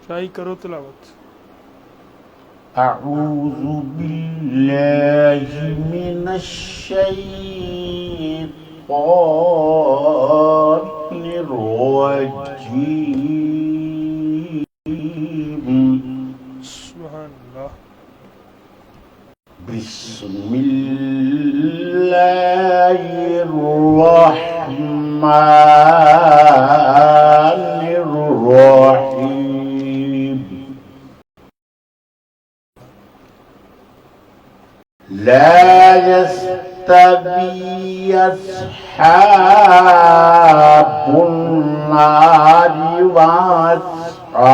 Try کرو تلاوت. اعوذ باللہ من الشیطان الرجیم. سبحان اللہ. بسم اللہ الرحمن الرحیم. لا يستوي أصحاب النار وأصحاب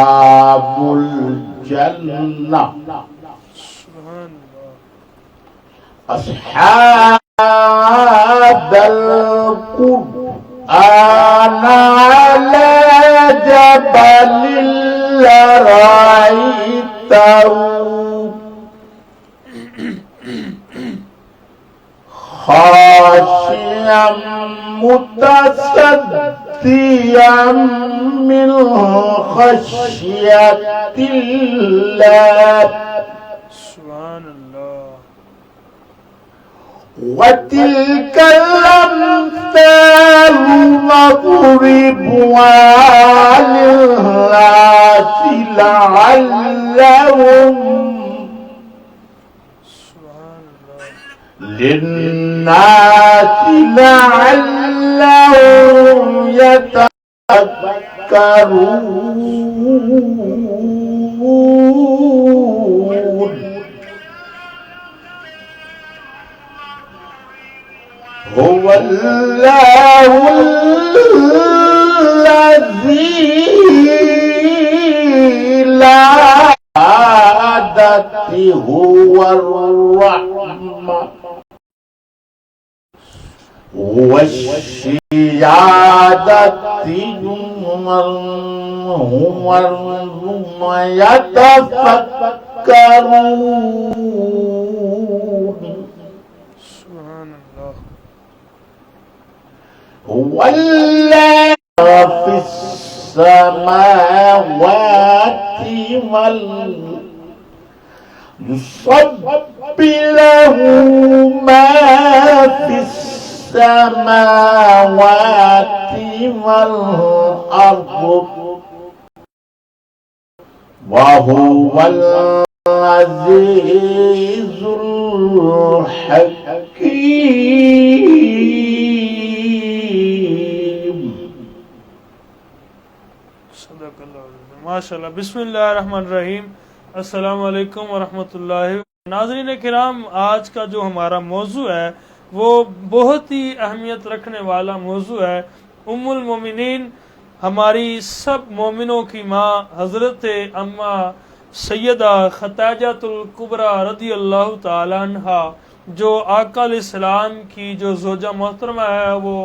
الجنة. سبحان اللہ. أصحاب القرآن على جبل لرأيته خاشعا متصدعا من خشية الله. سبحان اللہ. وتلك الأمثال نضربها للناس لعلهم يتفكرون. هو الله الذي لا عادت هو الرحمة والشيادة هم يتفكرون. سبحان اللہ. هو الذي في السماوات والأرض يصب له ما في السماوات والأرض وهو العزيز الحكيم. صدق اللہ. ماشاء اللہ. بسم اللہ الرحمن الرحیم. السلام علیکم ورحمۃ اللہ. ناظرین کرام، آج کا جو ہمارا موضوع ہے وہ بہت ہی اہمیت رکھنے والا موضوع ہے. ام المومنین، ہماری سب مومنوں کی ماں حضرت اماں سیدہ خدیجہ الکبریٰ رضی اللہ تعالی عنہا، جو آقا علیہ السلام کی جو زوجہ محترمہ ہے وہ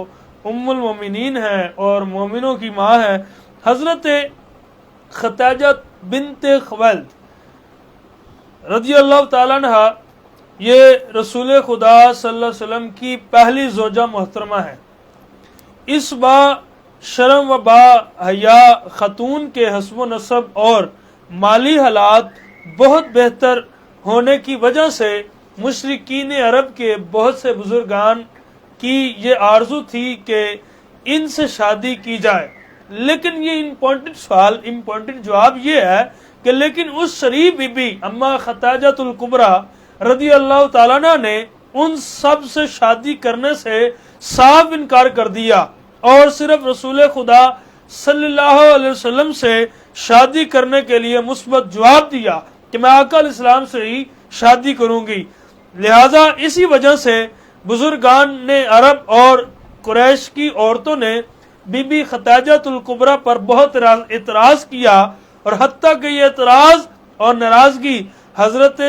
ام المومنین ہے اور مومنوں کی ماں ہے. حضرت خدیجہ بنت خویلد رضی اللہ تعالیٰ عنہ یہ رسول خدا صلی اللہ علیہ وسلم کی پہلی زوجہ محترمہ ہے. اس با شرم و با حیا خاتون کے حسب و نسب اور مالی حالات بہت بہتر ہونے کی وجہ سے مشرکین عرب کے بہت سے بزرگان کی یہ آرزو تھی کہ ان سے شادی کی جائے. لیکن یہ امپورٹنٹ جواب یہ ہے کہ لیکن اس شریف بی بی اماں خدیجہ الکبریٰ رضی اللہ تعالیٰ عنہ نے ان سب سے شادی کرنے سے صاف انکار کر دیا اور صرف رسول خدا صلی اللہ علیہ وسلم سے شادی کرنے کے لیے مثبت جواب دیا کہ میں آقا علیہ السلام سے ہی شادی کروں گی. لہذا اسی وجہ سے بزرگان نے عرب اور قریش کی عورتوں نے بی بی خدیجہ الکبریٰ پر بہت اعتراض کیا اور حتیٰ کہ یہ اعتراض اور ناراضگی حضرت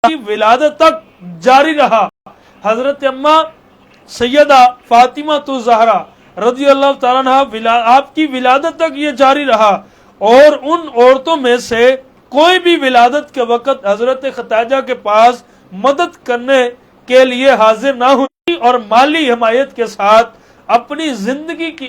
کی ولادت تک جاری رہا. حضرت اماں سیدہ فاطمہ الزہرا رضی اللہ تعالیٰ عنہ آپ کی ولادت تک یہ جاری رہا اور ان عورتوں میں سے کوئی بھی ولادت کے وقت حضرت خدیجہ کے پاس مدد کرنے کے لیے حاضر نہ ہوئی اور مالی حمایت کے ساتھ اپنی زندگی کی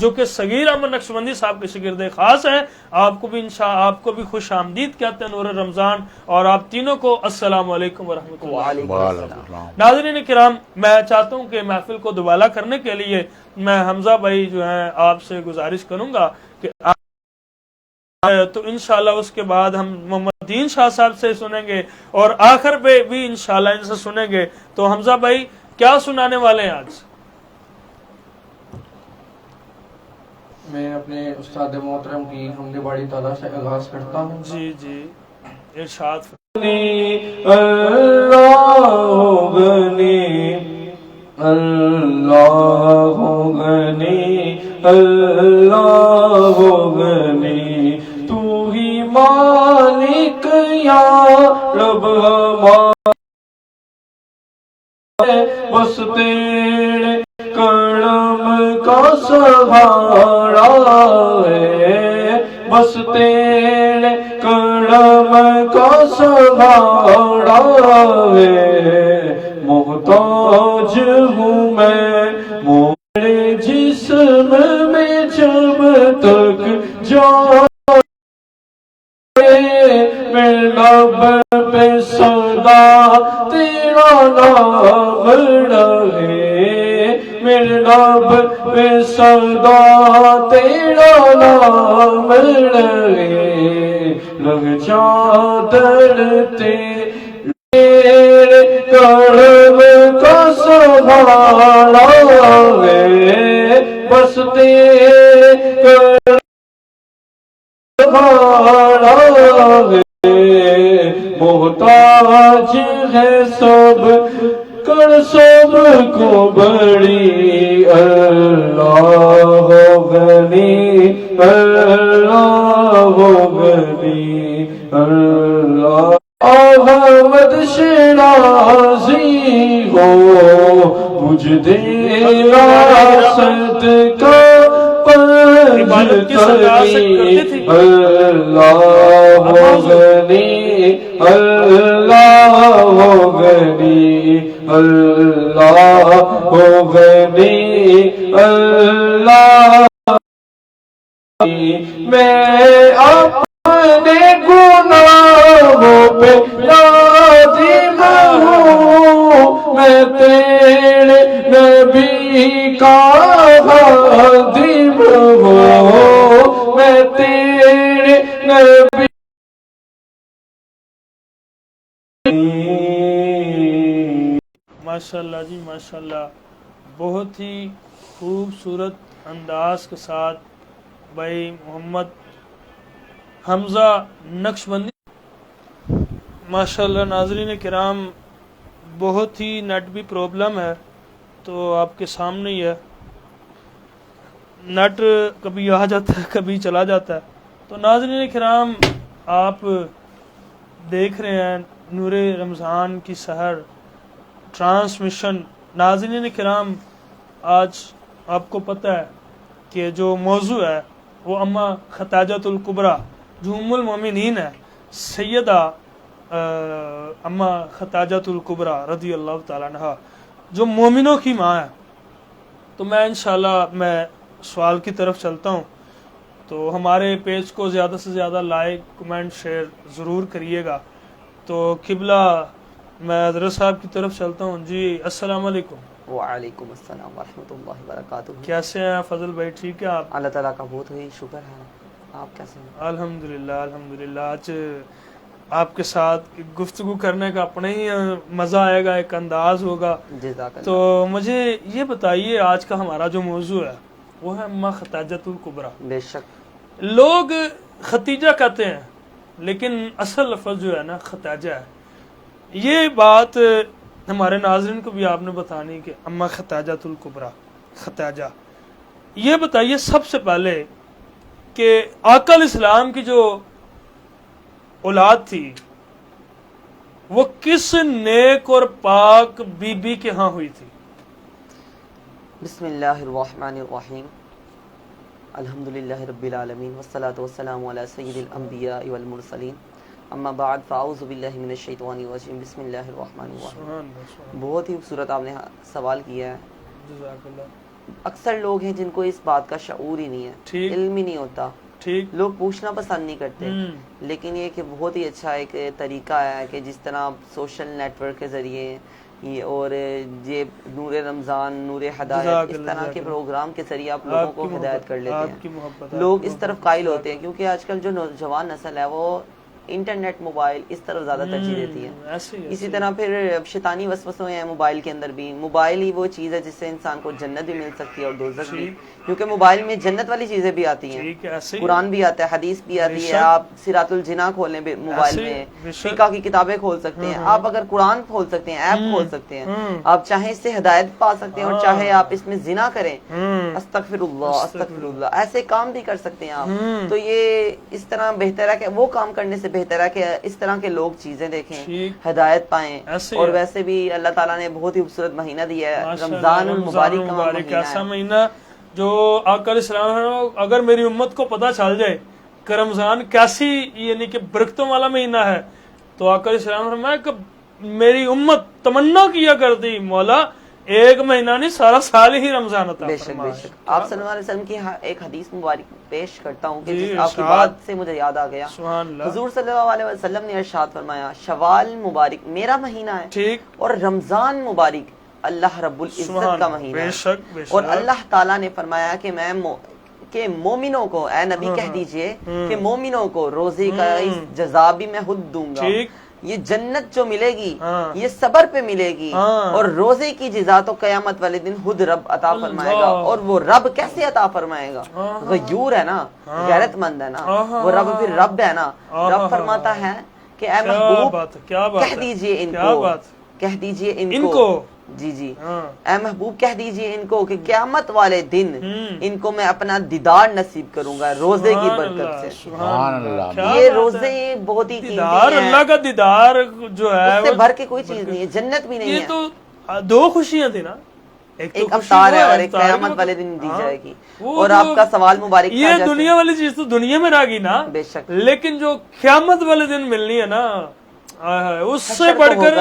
جو کہ صغیر احمد نقشبندی صاحب کے شاگرد خاص ہیں. آپ کو بھی خوش آمدید کہتے ہیں نور رمضان, اور آپ تینوں کو السلام علیکم ورحمۃ اللہ. وعلیکم ناظرین کرام, میں چاہتا ہوں کہ محفل کو دوبالا کرنے کے لیے میں حمزہ بھائی جو ہیں آپ سے گزارش کروں گا کہ تو انشاءاللہ اس کے بعد ہم محمد دین شاہ صاحب سے سنیں گے, اور آخر پہ بھی انشاءاللہ ان سے سنیں گے. تو حمزہ بھائی کیا سنانے والے ہیں آج؟ میں اپنے استاد محترم کی حمد باری تعالیٰ سے آغاز کرتا ہوں. جی جی ارشاد. اللہ غنی اللہ غنی اللہ غنی تو ہی مالک یا رب ہمارے, بس تیرے کرم کا سہارا ہے, بس تیرے کرم کا سہارا ہے. محتاج ہوں میں میرے جسم میں جب تک جان, میرے لب پہ سدا تیرا نام رہے, میرے لب پہ سدا تیرا نام رہے. لگ چادر تیرے کرم کا سہارا ہے, بس تیرے کرم سہارا ہے. محتاج ہے سب کر سب کو بڑی اللہ غنی اللہ غنی اللہ. احمد شیرازی ہو مجھ دینا صدقہ پنجتنی, اللہ غنی اللہ غنی اللہ غنی اللہ. میں اپنے گناہوں پہ نادم ہوں, میں تیرے نبی کا خادم ہوں, میں تیرے نبی. ماشاءاللہ جی ماشاءاللہ, بہت ہی خوبصورت انداز کے ساتھ بھائی محمد حمزہ نقشبندی. ماشاءاللہ ناظرین کرام, بہت ہی نیٹ بھی پرابلم ہے, تو آپ کے سامنے ہی ہے, نیٹ کبھی آ جاتا ہے کبھی چلا جاتا ہے. تو ناظرین کرام, آپ دیکھ رہے ہیں نور رمضان کی سحر ٹرانسمیشن. ناظرین کرام, آج آپ کو پتہ ہے کہ جو موضوع ہے وہ اما خدیجۃ الکبریٰ جو ام المومنین ہے, سیدہ اما خدیجۃ الکبریٰ رضی اللہ تعالیٰ عنہا, جو مومنوں کی ماں ہے. تو میں انشاءاللہ میں سوال کی طرف چلتا ہوں. تو ہمارے پیج کو زیادہ سے زیادہ لائک کمنٹ شیئر ضرور کریے گا. تو قبلہ میں حضرت صاحب کی طرف چلتا ہوں. جی السلام علیکم. وعلیکم السلام ورحمۃ اللہ وبرکاتہ. کیسے ہیں فضل بھائی؟ ٹھیک ہے آپ؟ اللہ تعالیٰ کا بہت ہی شکر ہے. آپ کیسے ہیں؟ الحمدللہ الحمدللہ. آج آپ کے ساتھ گفتگو کرنے کا اپنا ہی مزہ آئے گا, ایک انداز ہوگا. جزاک اللہ. تو مجھے یہ بتائیے, آج کا ہمارا جو موضوع ہے وہ ہے اما خدیجۃ الکبریٰ. بے شک. لوگ ختیجہ کہتے ہیں لیکن اصل لفظ جو ہے نا خدیجہ ہے. یہ بات ہمارے ناظرین کو بھی آپ نے بتانی کہ اما خدیجۃ الکبریٰ خدیجہ. یہ بتائیے سب سے پہلے کہ آقا الاسلام کی جو اولاد تھی وہ کس نیک اور پاک بی بی کے ہاں ہوئی تھی؟ بسم اللہ الرحمن الرحیم. الحمدللہ رب العالمین والصلاة والسلام علی سید الانبیاء والمرسلین. اما بعد فاعوذ باللہ من الشیطان الرجیم. بسم اللہ الرحمن الرحیم. سبحان اللہ, سبحان بہت ہی خوبصورت آپ نے سوال کیا ہے. اللہ. جزاک اللہ. اکثر لوگ ہیں جن کو اس بات کا شعور ہی نہیں ہے، ٹھیک علم ہی نہیں ہوتا، ٹھیک لوگ پوچھنا پسند نہیں کرتے، لیکن یہ کہ بہت ہی اچھا ایک طریقہ ہے کہ جس طرح سوشل نیٹ ورک کے ذریعے اور یہ نور رمضان، نور ہدایت، اس طرح کے پروگرام کے ذریعے آپ لوگوں کو ہدایت کر لیتے آپ کی ہیں، محبت لوگ اس طرف قائل ہوتے ہیں، کیونکہ آج کل جو نوجوان نسل ہے وہ انٹرنیٹ، موبائل اس طرف زیادہ ترجیح دیتی ہے۔ ایسے ہی اسی طرح پھر شیطانی وسوسے ہیں موبائل کے اندر بھی، موبائل ہی وہ چیز ہے جس سے انسان کو جنت بھی مل سکتی ہے اور دوزخ بھی، کیونکہ موبائل میں جنت والی چیزیں بھی آتی ہیں، ٹھیک ہے، ایسے ہی قرآن بھی آتا ہے، حدیث بھی آتی ہے، آپ سیرات الجناح کھولیں موبائل میں، فقہ کی کتابیں کھول سکتے ہیں، آپ اگر قرآن کھول سکتے ہیں، ایپ کھول سکتے ہیں، آپ چاہیں اس سے ہدایت پا سکتے ہیں، اور چاہے آپ اس میں زنا کریں، استغفر اللہ استغفر اللہ، ایسے کام بھی کر سکتے ہیں آپ۔ تو یہ اس طرح بہتر ہے کہ وہ کام کرنے سے بہتر ہے کہ اس طرح کے لوگ چیزیں دیکھیں، ہدایت پائیں، اور ویسے بھی اللہ تعالیٰ نے بہت ہی خوبصورت مہینہ دیا ہے، رمضان المبارک کا مہینہ ایسا مہینہ جو آقا علیہ السلام، اگر میری امت کو پتہ چل جائے کہ رمضان کیسی یعنی کہ برکتوں والا مہینہ ہے، تو آقا علیہ السلام نے فرمایا کہ میری امت تمنا کیا کرتی مولا ایک مہینہ نہیں سارا سال ہی رمضان عطا بے شک فرما۔ بے شک۔ آپ صلی اللہ علیہ وسلم کی ایک حدیث مبارک پیش کرتا ہوں کہ جس آپ کی بات سے مجھے یاد آ گیا، سبحان اللہ، حضور صلی اللہ علیہ وسلم نے ارشاد فرمایا شوال مبارک میرا مہینہ ہے، ٹھیک، اور رمضان مبارک اللہ رب العزت کا مہینہ بے ہے، شک بے شک، اور اللہ تعالیٰ نے فرمایا کہ میں کہ مومنوں کو، اے نبی کہہ دیجئے کہ مومنوں کو روزے کا جزا بھی میں خود دوں گا، ٹھیک، یہ جنت جو ملے گی یہ صبر پہ ملے گی، اور روزے کی جزا تو قیامت والے دن خود رب عطا فرمائے گا، اور وہ رب کیسے عطا فرمائے گا؟ غیور ہے نا، غیرت مند ہے نا، وہ رب پھر رب ہے نا، رب فرماتا ہے کہ اے محبوب کہہ دیجئے ان کو، کہہ دیجئے ان کو، جی جی اے محبوب کہہ دیجئے ان کو کہ قیامت والے دن ان کو میں اپنا دیدار نصیب کروں گا روزے کی برکت سے۔ سبحان اللہ، یہ روزے بہت ہی دیدار، اللہ کا دیدار جو ہے اس سے بھر کے کوئی چیز نہیں ہے، جنت بھی نہیں یہ ہے، تو دو خوشیاں تھی نا، ایک افطار ہے اور ایک قیامت والے دن دی جائے گی۔ اور آپ کا سوال مبارک تھا، یہ دنیا والی چیز تو دنیا میں رہ گئی نا، بے شک، لیکن جو قیامت والے دن ملنی ہے نا، اس سے بڑھ کر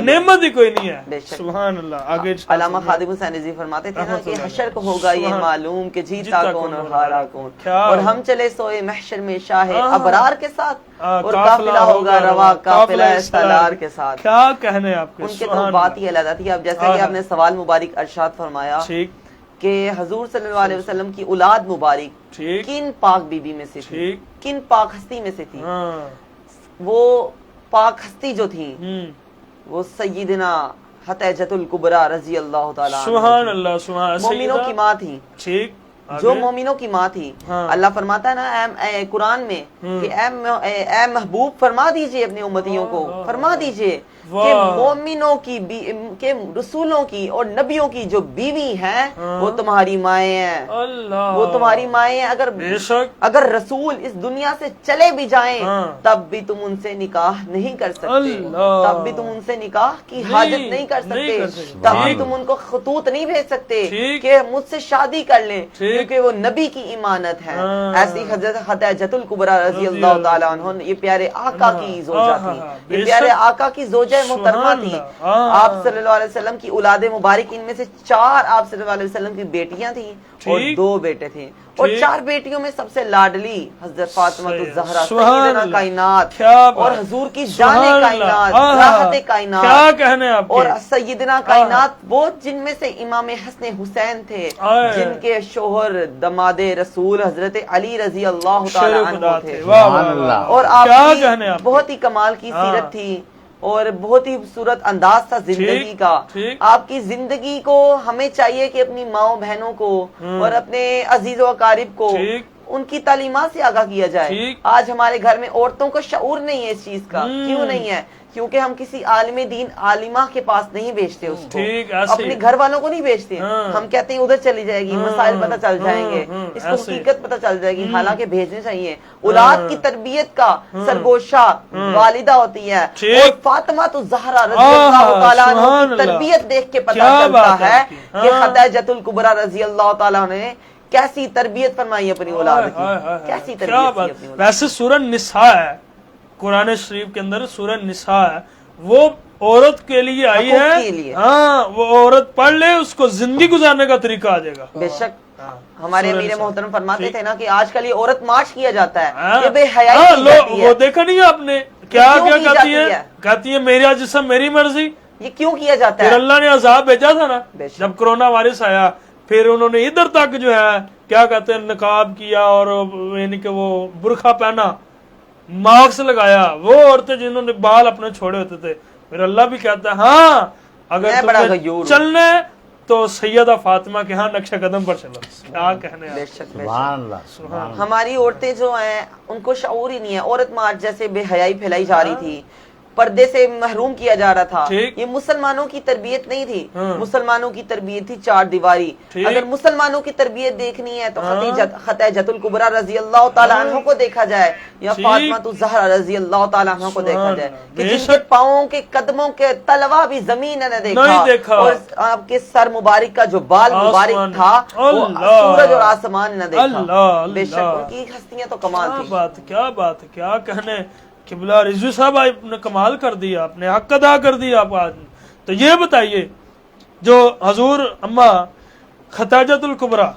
نعمت ہی کوئی نہیں ہے۔ سبحان اللہ۔ آگے علامہ خادم حسین رضوی فرماتے تھے نا کہ حشر کو ہوگا یہ معلوم کہ جیتا کون اور ہارا کون، اور ہم چلے سوئے محشر میں شاہ ابرار کے ساتھ، اور قافلہ ہوگا روا قافلہ سالار کے ساتھ۔ کیا کہنے آپ کے، ان کے تو بات ہی علیحدہ تھی۔ اب جیسا کہ آپ نے سوال مبارک ارشاد فرمایا کہ حضور صلی اللہ علیہ وسلم کی اولاد مبارک کن پاک بی بی میں سے تھی، کن پاک ہستی میں سے تھی؟ وہ پاک ہستی جو تھی وہ سیدنا حتیجۃ الکبریٰ رضی اللہ تعالیٰ سبحان اللہ، سبحان اللہ، مومنوں کی ماں تھی، ٹھیک، جو مومنوں کی ماں تھی۔ اللہ فرماتا ہے نا قرآن میں کہ اے محبوب فرما دیجئے اپنے امتیوں کو، فرما دیجئے کہ مومنوں کی کہ رسولوں کی اور نبیوں کی جو بیوی ہیں وہ تمہاری مائیں ہیں، وہ تمہاری مائیں ہیں، اگر رسول اس دنیا سے چلے بھی جائیں تب بھی تم ان سے نکاح نہیں کر سکتے، تب بھی تم ان سے نکاح کی حاجت نہیں کر سکتے، تب بھی تم ان کو خطوط نہیں بھیج سکتے کہ مجھ سے شادی کر لیں، کیونکہ وہ نبی کی امانت ہے۔ ایسی حضرت حتیجۃ الکبریٰ رضی اللہ تعالیٰ عنہ، یہ پیارے آقا کی زوجہ تھی، یہ پیارے آقا کی زوجہ محترمہ تھی۔ آپ صلی اللہ علیہ وسلم کی اولاد مبارک، ان میں سے 4 آپ صلی اللہ علیہ وسلم کی بیٹیاں تھیں اور 2 بیٹے تھے، اور 4 بیٹیوں میں سب سے لاڈلی حضرت فاطمہ الزہرا سیدنا کائنات اور حضور کی جان کائنات، راحت کائنات، اور سیدنا کائنات وہ جن میں سے امام حسن حسین تھے، جن کے شوہر دماد رسول حضرت علی رضی اللہ تعالی عنہ تھے، اور آپ کی بہت ہی کمال کی سیرت تھی اور بہت ہی خوبصورت انداز تھا زندگی کا۔ آپ کی زندگی کو ہمیں چاہیے کہ اپنی ماؤں بہنوں کو اور اپنے عزیز و اقارب کو ان کی تعلیمات سے آگاہ کیا جائے۔ آج ہمارے گھر میں عورتوں کو شعور نہیں ہے اس چیز کا، کیوں نہیں ہے؟ کیونکہ ہم کسی عالم دین عالمہ کے پاس نہیں بھیجتے اس کو، اپنے گھر والوں کو نہیں بھیجتے، ہم کہتے ہیں ادھر چلی جائے گی، مسائل پتہ چل جائیں گے، اس کو حقیقت پتہ چل جائے گی، حالانکہ بھیجنے چاہیے۔ اولاد کی تربیت کا سرگوشہ والدہ ہوتی ہے، اور فاطمہ الزہرا رضی اللہ تعالیٰ عنہ کی تربیت دیکھ کے پتہ چلتا ہے کہ حتیجۃ الکبریٰ رضی اللہ تعالیٰ نے کیسی تربیت فرمائی اپنی اولاد کی، کیسی تربیت کی۔ ویسے سورہ نساء ہے قرآن شریف کے اندر، سورہ نساء ہے، وہ عورت کے لیے آئی حقوق ہے کے لیے۔ ہاں وہ عورت پڑھ لے اس کو زندگی گزارنے کا طریقہ آ جائے گا۔ بے شک ہاں، ہمارے سورہ امیر نساء۔ محترم فرماتے ٹھیک۔ تھے نا کہ آج کل یہ عورت مارچ کیا جاتا ہے، ہاں، یہ بے حیائی ہاں، کی جاتی ہے۔ وہ دیکھا نہیں ہے آپ نے کیا کیوں کیا کی کہتی جاتی ہے؟ ہے؟ کہتی ہے میرا جسم میری مرضی۔ یہ کیوں کیا جاتا پھر ہے؟ اللہ نے عذاب بھیجا تھا نا بے شک۔ جب کرونا وائرس آیا، پھر انہوں نے ادھر تک جو ہے کیا کہتے ہیں نقاب کیا اور یعنی کہ وہ برقع پہنا، ماسک لگایا، وہ عورتیں جنہوں نے بال اپنے چھوڑے ہوتے تھے، پھر اللہ بھی کہتا ہے ہاں اگر میں بڑا تمہیں غیور ہوں۔ چلنا ہے تو سیدہ فاطمہ کے ہاں نقش قدم پر چلو۔ کیا کہنے بے ہیں؟ شک بے سبحان شک۔ اللہ سبحان اللہ۔ ہماری عورتیں جو ہیں ان کو شعور ہی نہیں ہے، عورت مارچ جیسے بے حیائی پھیلائی جا رہی تھی، پردے سے محروم کیا جا رہا تھا۔ ٹھیک۔ یہ مسلمانوں کی تربیت نہیں تھی، ہاں۔ مسلمانوں کی تربیت تھی چار دیواری۔ ٹھیک۔ اگر مسلمانوں کی تربیت دیکھنی ہے تو ہاں۔ خدیجۃ الکبریٰ رضی اللہ تعالیٰ عنہ کو دیکھا جائے یا ٹھیک۔ فاطمہ الزہرا رضی اللہ تعالیٰ عنہ کو دیکھا سبحان جائے اللہ۔ کہ بے جن کے شک۔ پاؤں کے قدموں کے تلوا بھی زمین نے نہیں دیکھا۔ اور آپ کے سر مبارک کا جو بال مبارک آسمان۔ تھا وہ اللہ۔ سورج اور آسمان نے دیکھا۔ اللہ، بے شک اللہ۔ ان کی ہستیاں تو کمال کیا تھی۔ بات، کیا بات، کیا کہنے۔ قبلہ رضوی صاحب آپ نے کمال کر دیا، آپ نے حق ادا کر دیا آپ آج۔ تو یہ بتائیے جو حضور اما خدیجۃ الکبریٰ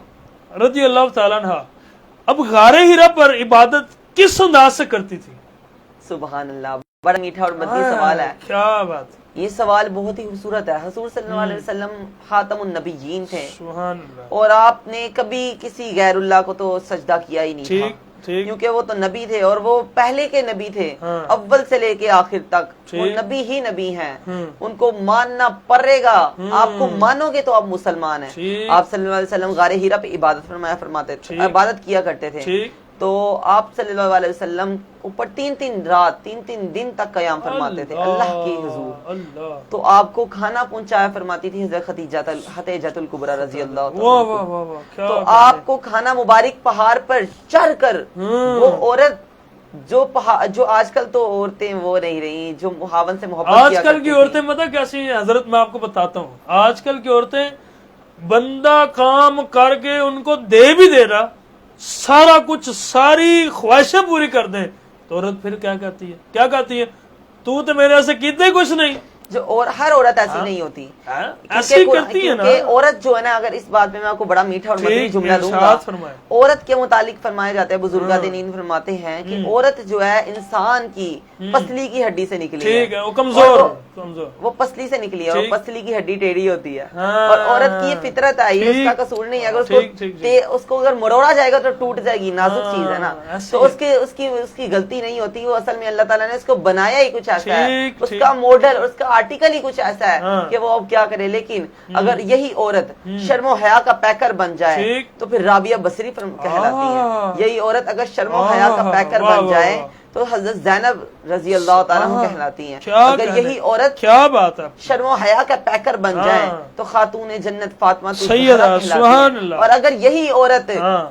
رضی اللہ تعالیٰ عنہ اب غار ہرا پر عبادت کس انداز سے کرتی تھی؟ سبحان اللہ، بڑا میٹھا اور مدنی سوال ہے۔ کیا بات، یہ سوال بہت ہی خوبصورت ہے۔ حضور صلی اللہ علیہ وسلم خاتم النبیین تھے سبحان اللہ۔ اور آپ نے کبھی کسی غیر اللہ کو تو سجدہ کیا ہی نہیں ٹھیک تھا، ٹھیک۔ کیونکہ وہ تو نبی تھے اور وہ پہلے کے نبی تھے، ہاں۔ اول سے لے کے آخر تک وہ ٹھیک۔ نبی ہی نبی ہیں، ہوں۔ ان کو ماننا پڑے گا۔ آپ کو مانو گے تو آپ مسلمان ہیں۔ ٹھیک۔ آپ صلی اللہ علیہ وسلم غار ہرا پہ عبادت فرماتے تھے، ٹھیک۔ عبادت کیا کرتے تھے۔ ٹھیک۔ تو آپ صلی اللہ علیہ وسلم اوپر 3 رات 3 دن تک قیام فرماتے تھے اللہ کی حضور۔ اللہ، تو آپ کو کھانا پہنچایا فرماتی تھی حضرت خدیجۃ الکبریٰ رضی اللہ واہ تعالیٰ واہ عنہ۔ واہ واہ، کیا تو کہنے۔ آپ کو کھانا مبارک پہاڑ پر چڑھ کر وہ عورت جو آج کل تو عورتیں وہ نہیں رہی جو خاوند سے محبت آج کیا کل کرتی کی تھیں۔ عورتیں پتہ کیسی ہیں حضرت، میں آپ کو بتاتا ہوں۔ آج کل کی عورتیں بندہ کام کر کے ان کو دے بھی دے رہا، سارا کچھ ساری خواہشیں پوری کر دیں، تو عورت پھر کیا کہتی ہے؟ کیا کہتی ہے؟ تو میرے ایسے کیتے کچھ نہیں۔ جو اور ہر عورت ایسی نہیں ہوتی، ایسی کرتی ہے نا۔ کیونکہ عورت جو ہے نا، اگر اس بات میں آپ کو بڑا میٹھا اور مدنی ٹھیک، جملہ دوں گا، ارشاد فرمائے۔ عورت کے متعلق فرمایا جاتا ہے، بزرگان دین فرماتے ہیں کہ عورت جو ہے انسان کی پسلی کی ہڈی سے نکلی ٹھیک ہے، ہے، وہ کمزور کمزور۔ وہ پسلی سے نکلی ہے اور ٹھیک۔ پسلی کی ہڈی ٹیڑھی ہوتی ہے، ہاں، اور عورت کی یہ فطرت ہے، یہ اس کا ٹھیک۔ قصور نہیں ہے۔ اگر ٹھیک، اس کو اگر مروڑا جائے گا تو ٹوٹ جائے گی، نازک چیز ہے نا، ایسے تو اس کی غلطی نہیں ہوتی، وہ اصل میں اللہ تعالیٰ نے اس کو بنایا ہی کچھ ایسا ہے، ٹھیک، اس ٹھیک۔ کا ماڈل اور اس کا آرٹیکل ہی کچھ ایسا ہے ہاں۔ کہ وہ اب کیا کرے۔ لیکن اگر یہی عورت شرم و حیا کا پیکر بن جائے ٹھیک۔ تو پھر رابعہ بصری کہلاتی ہے۔ یہی عورت اگر شرم و حیا کا پیکر واہ، بن واہ، جائے واہ۔ تو حضرت زینب رضی اللہ تعالیٰ عنہ کہلاتی ہیں۔ کیا اگر کہنے، یہی عورت کیا بات ہے۔ شرم و حیا کا پیکر بن ہاں۔ جائے تو خاتون جنت فاطمہ سیدہ، کہلاتی سبحان ہیں۔ اللہ۔ اور اگر یہی عورت ہاں،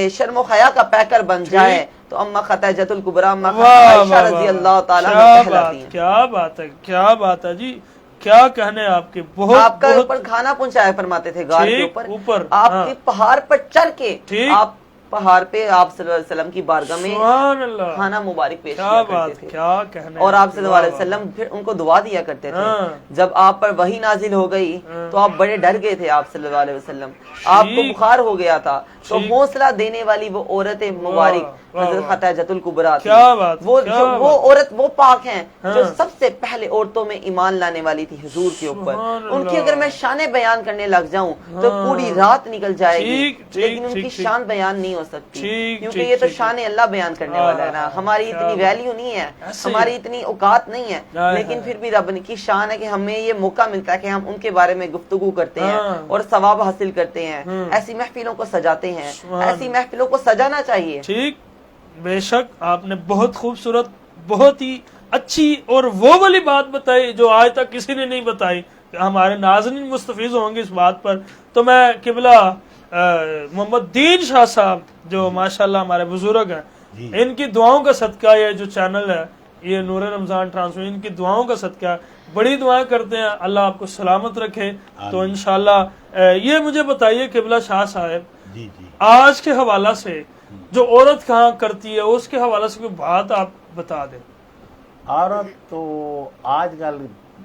شرم و حیا کا پیکر بن جائے تو اما خدیجۃ الکبریٰ، اما واہ، عائشہ واہ، رضی واہ، اللہ تعالیٰ کیا عنہ بات، کہلاتی ہیں۔ کیا بات ہے، کیا بات ہے جی، کیا کہنے آپ کے۔ بہت آپ کا بہت اوپر کھانا پہنچایا فرماتے تھے غار کے ٹھیک، اوپر، اوپر، آپ ہاں۔ کے پہاڑ پر چڑھ کے ٹھیک۔ آپ پہاڑ پہ آپ صلی اللہ علیہ وسلم کی بارگاہ میں سبحان اللہ، کھانا مبارک پیش کیا کیا بات، کرتے تھے، کیا کہنے۔ اور آپ صلی اللہ علیہ واہ، وسلم پھر ان کو دعا دیا کرتے تھے۔ ہاں۔ جب آپ پر وحی نازل ہو گئی تو آپ بڑے ڈر گئے تھے، آپ صلی اللہ علیہ وسلم، آپ کو ٹھیک۔ بخار ہو گیا تھا، تو ٹھیک۔ حوصلہ دینے والی وہ عورت مبارک واہ، حضرت واہ۔ خدیجۃ الکبریٰ تھی۔ کیا بات، وہ کیا جو وہ بات۔ عورت وہ پاک ہیں جو ہاں۔ سب سے پہلے عورتوں میں ایمان لانے والی تھی حضور کے اوپر۔ سبحان ان کی اللہ۔ اگر میں شانیں بیان کرنے لگ جاؤں تو ہاں۔ پوری رات نکل جائے گی، ٹھیک، ٹھیک، لیکن ان ٹھیک، کی ٹھیک۔ شان بیان نہیں ہو سکتی، ٹھیک، کیونکہ ٹھیک، یہ تو ٹھیک، شان اللہ بیان کرنے والا ہے نا۔ ہماری کیا اتنی بات۔ ویلیو نہیں ہے، ایسے ہی۔ ہماری اتنی اوقات نہیں ہے، ہائے لیکن ہائے۔ پھر بھی رب کی شان ہے کہ ہمیں یہ موقع ملتا ہے کہ ہم ان کے بارے میں گفتگو کرتے ہیں ہاں۔ اور ثواب حاصل کرتے ہیں، ہوں۔ ایسی محفلوں کو سجاتے ہیں، سبحان ایسی محفلوں کو سجانا چاہیے۔ ٹھیک، بے شک آپ نے بہت خوبصورت، بہت ہی اچھی اور وہ والی بات بتائی جو آج تک کسی نے نہیں بتائی، کہ ہمارے ناظرین مستفیض ہوں گے اس بات پر۔ تو میں قبلہ محمد دین شاہ صاحب جو ماشاءاللہ ہمارے بزرگ ہیں، ان کی دعاؤں کا صدقہ یہ جو چینل ہے یہ نور رمضان ٹرانسمیشن، ان کی دعاؤں کا صدقہ بڑی دعائیں کرتے ہیں، اللہ آپ کو سلامت رکھے۔ تو انشاءاللہ یہ مجھے بتائیے قبلہ شاہ صاحب، جی جی آج کے حوالہ سے جو عورت کہاں کرتی ہے اس کے حوالے سے کوئی بات آپ بتا دیں۔ عورت تو آج کل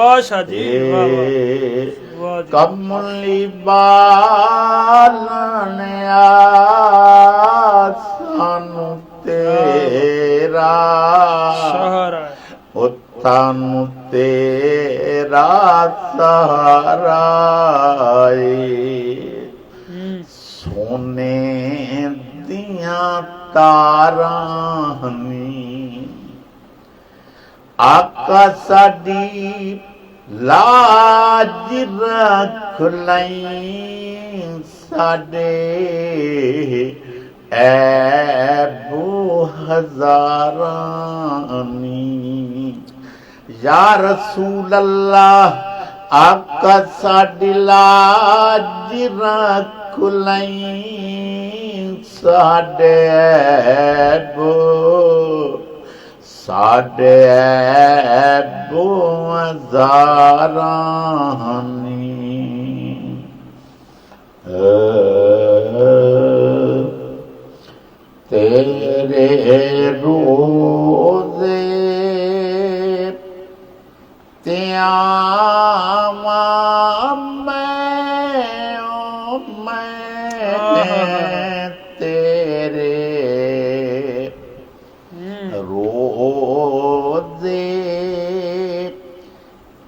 واہ شاہ جی، واہ واہ واہ جی۔ کملی بالنیا سانو تیرا سہارا ہے۔ سانو تیرا سہارا سونے دیاں تاراں ہنی آقا ساڈی لاج رکھ لائیں ساڈے عیب ہزاراں نی یا رسول اللہ آقا ساڈی لاج رکھ لائیں ساڈے عیب ساڈے عیب ہزاراں نی تیرے روزے تیاواں میں تیرے روزے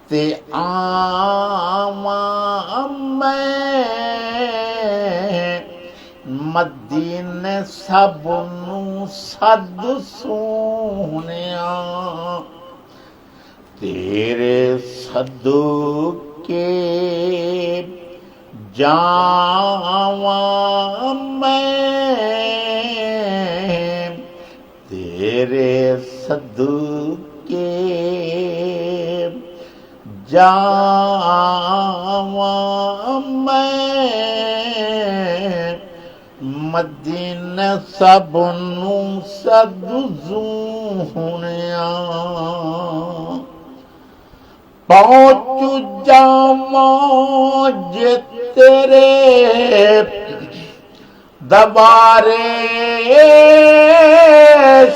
تے آواں میں مدینے سب نو سد سونیا تیرے صدقے جاواں میں تیرے صدقے جاواں میں مدینہ سب نو سد سونیا پہنچ جاواں جے تیرے دربارے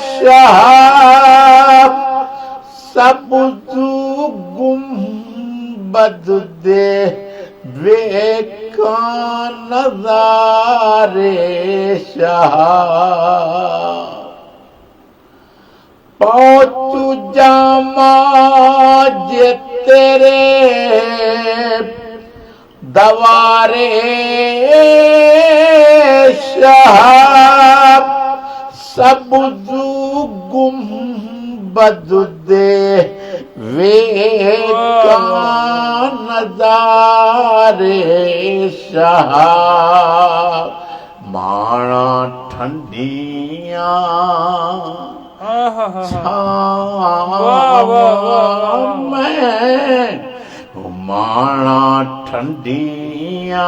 شاہ سب گنبد دے ویکھاں نظارے شاہ پہنچ جاواں جے تیرے دوارے شاہ سب گنبد دے ویکھاں نظارے شاہ مانا ٹھنڈیاں چھاواں میں مانا ٹھنڈیاں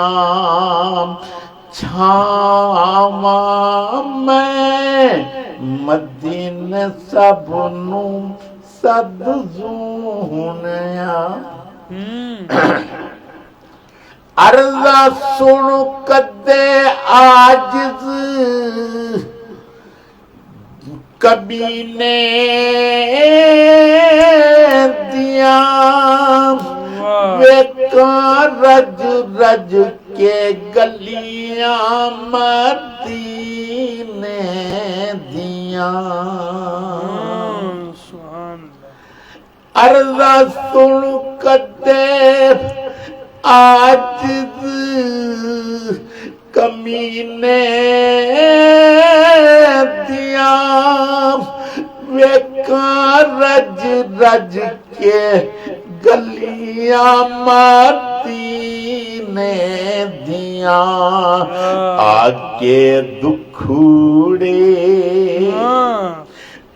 چھاواں میں مدینے سب نو سد سونیا عرض سن کدے عاجز کمینے دیاں ویکھاں رج رج کے گلیاں مدینے دیاں عرض سن کدے عاجز کمینے دیاں ویکھاں رج رج کے گلیاں مدینے دیاں آگے دکھوڑے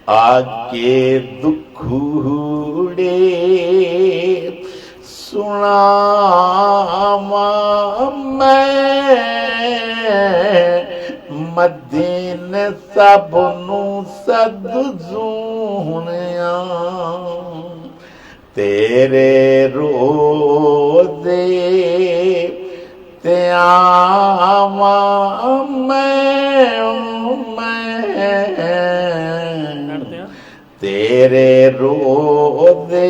آگے دکھوڑے سناواں میں مدینے سب نو سد سونیا تیرے روزے تے آواں میں تیرے روزے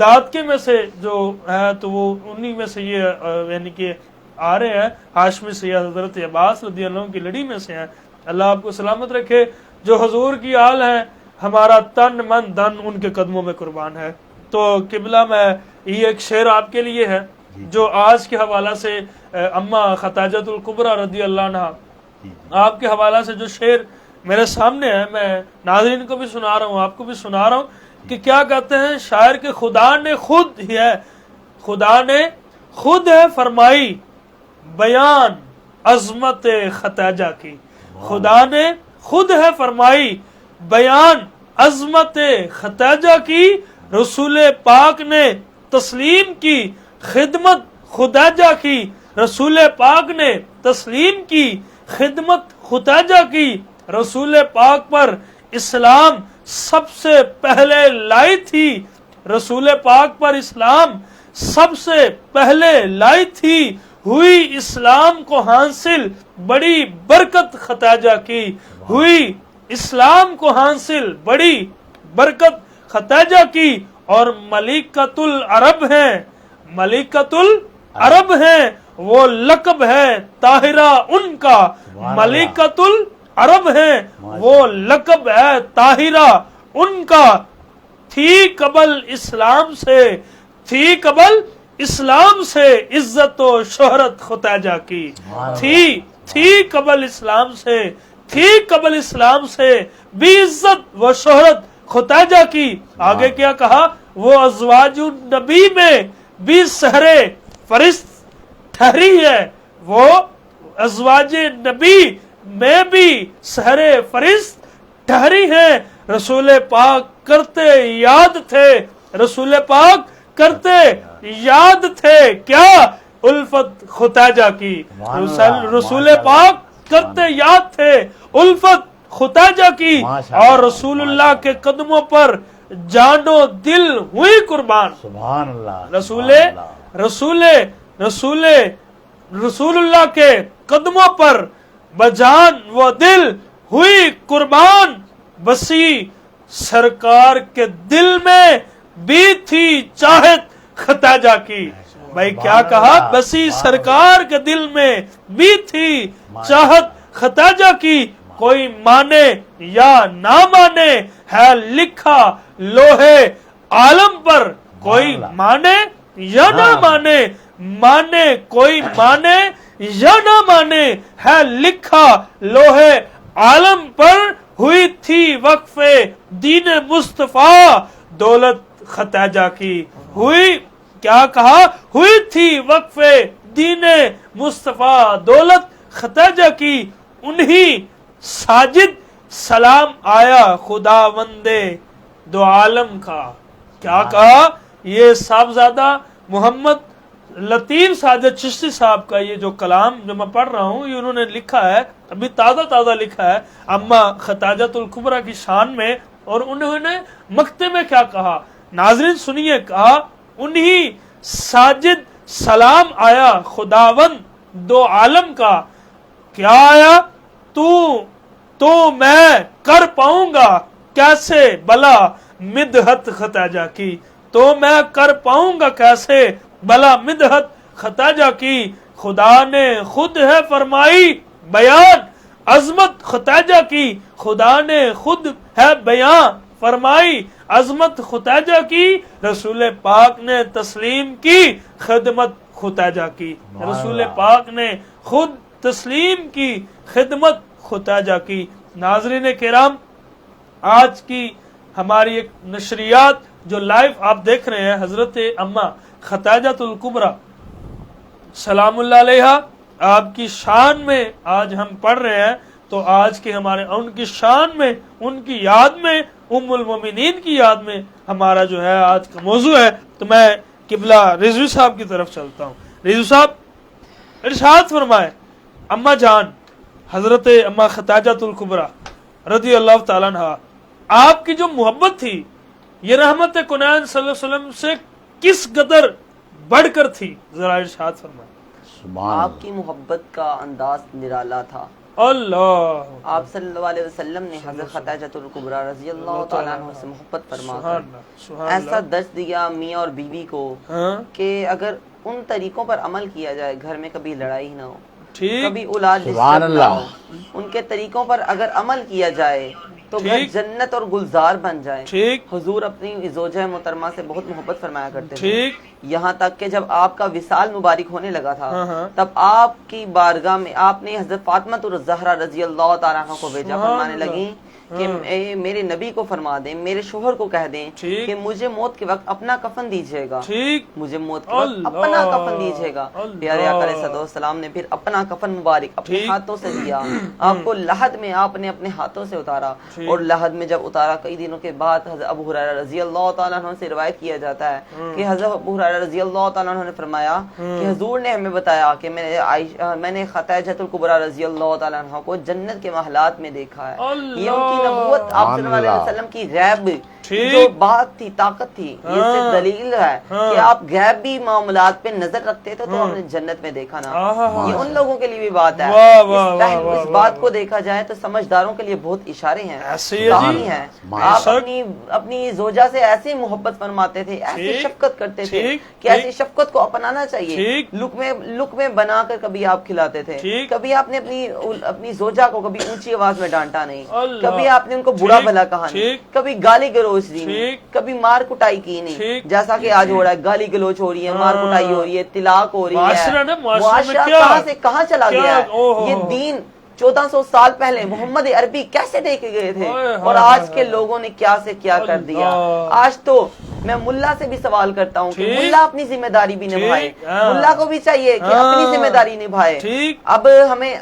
دادکے میں سے جو ہے تو وہ انہی میں سے یہ یعنی کہ آ رہے ہیں، ہاشمی سیاح حضرت عباس رضی اللہ عنہ کی لڑی میں سے ہیں۔ اللہ آپ کو سلامت رکھے۔ جو حضور کی آل ہیں، ہمارا تن من دن ان کے قدموں میں قربان ہے۔ تو قبلہ میں یہ ایک شعر آپ کے لیے ہے جو آج کے حوالہ سے اماں خطاجۃ الکبریٰ رضی اللہ عنہ آپ کے حوالہ سے جو شعر میرے سامنے ہے، میں ناظرین کو بھی سنا رہا ہوں، آپ کو بھی سنا رہا ہوں کہ کیا کہتے ہیں شاعر کہ خدا نے خود ہے فرمائی بیان عظمت ختاجہ کی، خدا نے خود ہے فرمائی بیان عظمت ختاجہ کی، رسول پاک نے تسلیم کی خدمت ختاجہ کی، رسول پاک نے تسلیم کی خدمت ختاجہ کی، رسول پاک پر اسلام سب سے پہلے لائی تھی، رسول پاک پر اسلام سب سے پہلے لائی تھی، ہوئی اسلام کو حاصل بڑی برکت ختاجہ کی، ہوئی اسلام کو حاصل بڑی برکت ختاجہ کی، اور ملکۃ العرب ہیں، ملکۃ العرب ہیں، وہ لقب ہے طاہرہ ان کا، ملکۃ العرب ہیں، وہ لقب ہے طاہرہ ان کا، تھی قبل اسلام سے عزت و شہرت ختاجہ کی، تھی قبل اسلام سے بھی عزت و شہرت ختاجہ کی۔ آگے کیا کہا، وہ ازواج النبی میں بھی سحر فرست ٹھہری ہے، وہ ازواج نبی میں بھی سحر فرست ٹھہری ہے، رسول پاک کرتے یاد تھے، رسول پاک کرتے یاد تھے کیا الفت ختاجہ کی، رسول پاک کرتے یاد تھے الفت ختاجہ کی، اور رسول اللہ کے قدموں پر جان و دل ہوئی قربان۔ سبحان اللہ، رسول اللہ کے قدموں پر بجان و دل ہوئی قربان، بسی سرکار کے دل میں بھی تھی چاہت ختاجہ کی۔ بھائی کیا کہا، بسی سرکار کے دل میں بھی تھی چاہت ختاجہ کی، کوئی مانے یا نہ مانے ہے لکھا لوہے عالم پر، کوئی مانے یا نہ مانے کوئی مانے یا نہ مانے ہے لکھا لوہے عالم پر، ہوئی تھی وقف دین مصطفیٰ دولت ختاجہ کی، ہوئی کیا کہا، ہوئی تھی وقف دین مصطفیٰ دولت ختاجہ کی، انہی ساجد سلام آیا خدا وندے دو عالم کا۔ کیا کہا، یہ صاحبزادہ محمد لطیف ساجد چشتی صاحب کا یہ جو کلام جو میں پڑھ رہا ہوں، یہ انہوں نے لکھا ہے، ابھی تازہ لکھا ہے اماں خطاجۃ الکبریٰ کی شان میں، اور انہوں نے مقطع میں کیا کہا، ناظرین سنیے، کہا انہی ساجد سلام آیا خداوند دو عالم کا، کیا آیا، تو میں کر پاؤں گا کیسے بلا مدحت ختاجہ کی، تو میں کر پاؤں گا کیسے بلا مدحت ختاجہ کی، خدا نے خود ہے فرمائی بیان عظمت ختاجہ کی، خدا نے خود ہے بیان فرمائی عظمت ختاجہ کی، رسول پاک نے تسلیم کی خدمت ختاجہ کی، رسول پاک نے خود تسلیم کی خدمت ختاجہ کی۔ ناظرین کرام، آج کی ہماری ایک نشریات جو لائیو آپ دیکھ رہے ہیں، حضرت اماں خطاجۃ الکبریٰ سلام اللہ علیہا آپ کی شان میں آج ہم پڑھ رہے ہیں، تو آج کے ہمارے ان کی شان میں، ان کی یاد میں، ام المومنین کی یاد میں ہمارا جو ہے آج کا موضوع ہے۔ تو میں قبلہ رضوی صاحب کی طرف چلتا ہوں۔ رضوی صاحب ارشاد فرمائے، اماں جان حضرت اماں خطاجۃ الکبریٰ رضی اللہ تعالیٰ عنہ، آپ کی جو محبت تھی یہ رحمت کنان صلی اللہ علیہ وسلم سے کس قدر بڑھ کر تھی، ذرا ارشاد فرمائے۔ آپ کی محبت کا انداز نرالا تھا، اللہ آپ صلی اللہ علیہ وسلم نے حضرت خدیجہ الکبریٰ رضی اللہ تعالیٰ عنہ سے محبت فرما سبحان کر اللہ سبحان ایسا اللہ درس دیا میاں اور بیوی کو ہاں کہ اگر ان طریقوں پر عمل کیا جائے گھر میں کبھی لڑائی نہ ہو، ٹھیک کبھی اولاد سبحان ڈسٹرب نہ اللہ۔ ہو، ان کے طریقوں پر اگر عمل کیا جائے تو گھر ٹھیک۔ جنت اور گلزار بن جائے۔ ٹھیک حضور اپنی زوجہ محترمہ سے بہت محبت فرمایا کرتے تھے، ٹھیک یہاں تک کہ جب آپ کا وصال مبارک ہونے لگا تھا ہاں ہاں تب آپ کی بارگاہ میں آپ نے حضرت فاطمہ الزہرا رضی اللہ تعالیٰ عنہ کو بھیجا، سبحان فرمانے اللہ۔ لگیں کہ میرے نبی کو فرما دیں، میرے شوہر کو کہہ دیں ٹھیک۔ کہ مجھے موت کے وقت اپنا کفن دیجیے گا، ٹھیک مجھے موت کے وقت اللہ، اپنا کفن دیجیے گا۔ اللہ۔ پیارے آقا علیہ السلام نے پھر اپنا کفن مبارک اپنے ٹھیک۔ ہاتھوں سے دیا، آپ کو لحد میں آپ نے اپنے ہاتھوں سے اتارا، ٹھیک۔ اور لحد میں جب اتارا کئی دنوں کے بعد حضرت ابو ہریرہ رضی اللہ تعالیٰ عنہ سے روایت کیا جاتا ہے کہ حضرت ابو ہریرہ رضی اللہ تعالیٰ عنہ نے فرمایا کہ حضور نے ہمیں بتایا کہ میں نے خدیجہ الکبریٰ رضی اللہ تعالیٰ عنہ کو جنت کے محلات میں دیکھا ہے۔ یہ ان کی نبوت آپ صلی اللہ علیہ وسلم کی غیب ٹھیک۔ جو بات تھی، طاقت تھی، یہ سے دلیل ہے کہ آپ غیبی معاملات پہ نظر رکھتے تھے تو ہم نے جنت میں دیکھا نا۔ یہ ان لوگوں کے لیے بھی بات ہے، واہ واہ واہ واہ اس بات کو دیکھا جائے تو سمجھداروں کے لیے بہت اشارے ہیں، ایسے ہی کہانی ہے۔ آپ شک۔ اپنی زوجہ سے ایسی محبت فرماتے تھے، ایسی ٹھیک۔ شفقت کرتے تھے ٹھیک۔ کہ ایسی شفقت کو اپنانا چاہیے۔ ٹھیک۔ لک میں بنا کر کبھی آپ کھلاتے تھے، ٹھیک۔ کبھی آپ نے اپنی زوجہ کو کبھی اونچی آواز میں ڈانٹا نہیں، اللہ۔ کبھی آپ نے ان کو برا ٹھیک۔ بھلا کہا نہیں، ٹھیک۔ کبھی گالی گلوچ دی نہیں، ٹھیک۔ کبھی مار کٹائی کی نہیں، ٹھیک۔ جیسا کہ آج ہو رہا ہے، گالی گلوچ ہو رہی ہے، مار کٹائی ہو رہی ہے، طلاق ہو رہی معاشرہ نا، ہے۔ معاشرے میں معاشرہ کیا کہاں سے کہاں چلا کیا؟ گیا ہے؟ اوہ یہ دین 1400 سال پہلے محمد عربی کیسے دے کے گئے تھے اوہ اور آج کے لوگوں نے کیا سے کیا کر دیا۔ اللہ۔ آج تو میں ملا سے بھی سوال کرتا ہوں کہ ٹھیک۔ ملا اپنی ذمہ داری بھی نبھائے، ٹھیک۔ ہاں۔ ملا کو بھی چاہیے کہ اپنی ذمہ داری نبھائے۔ ٹھیک۔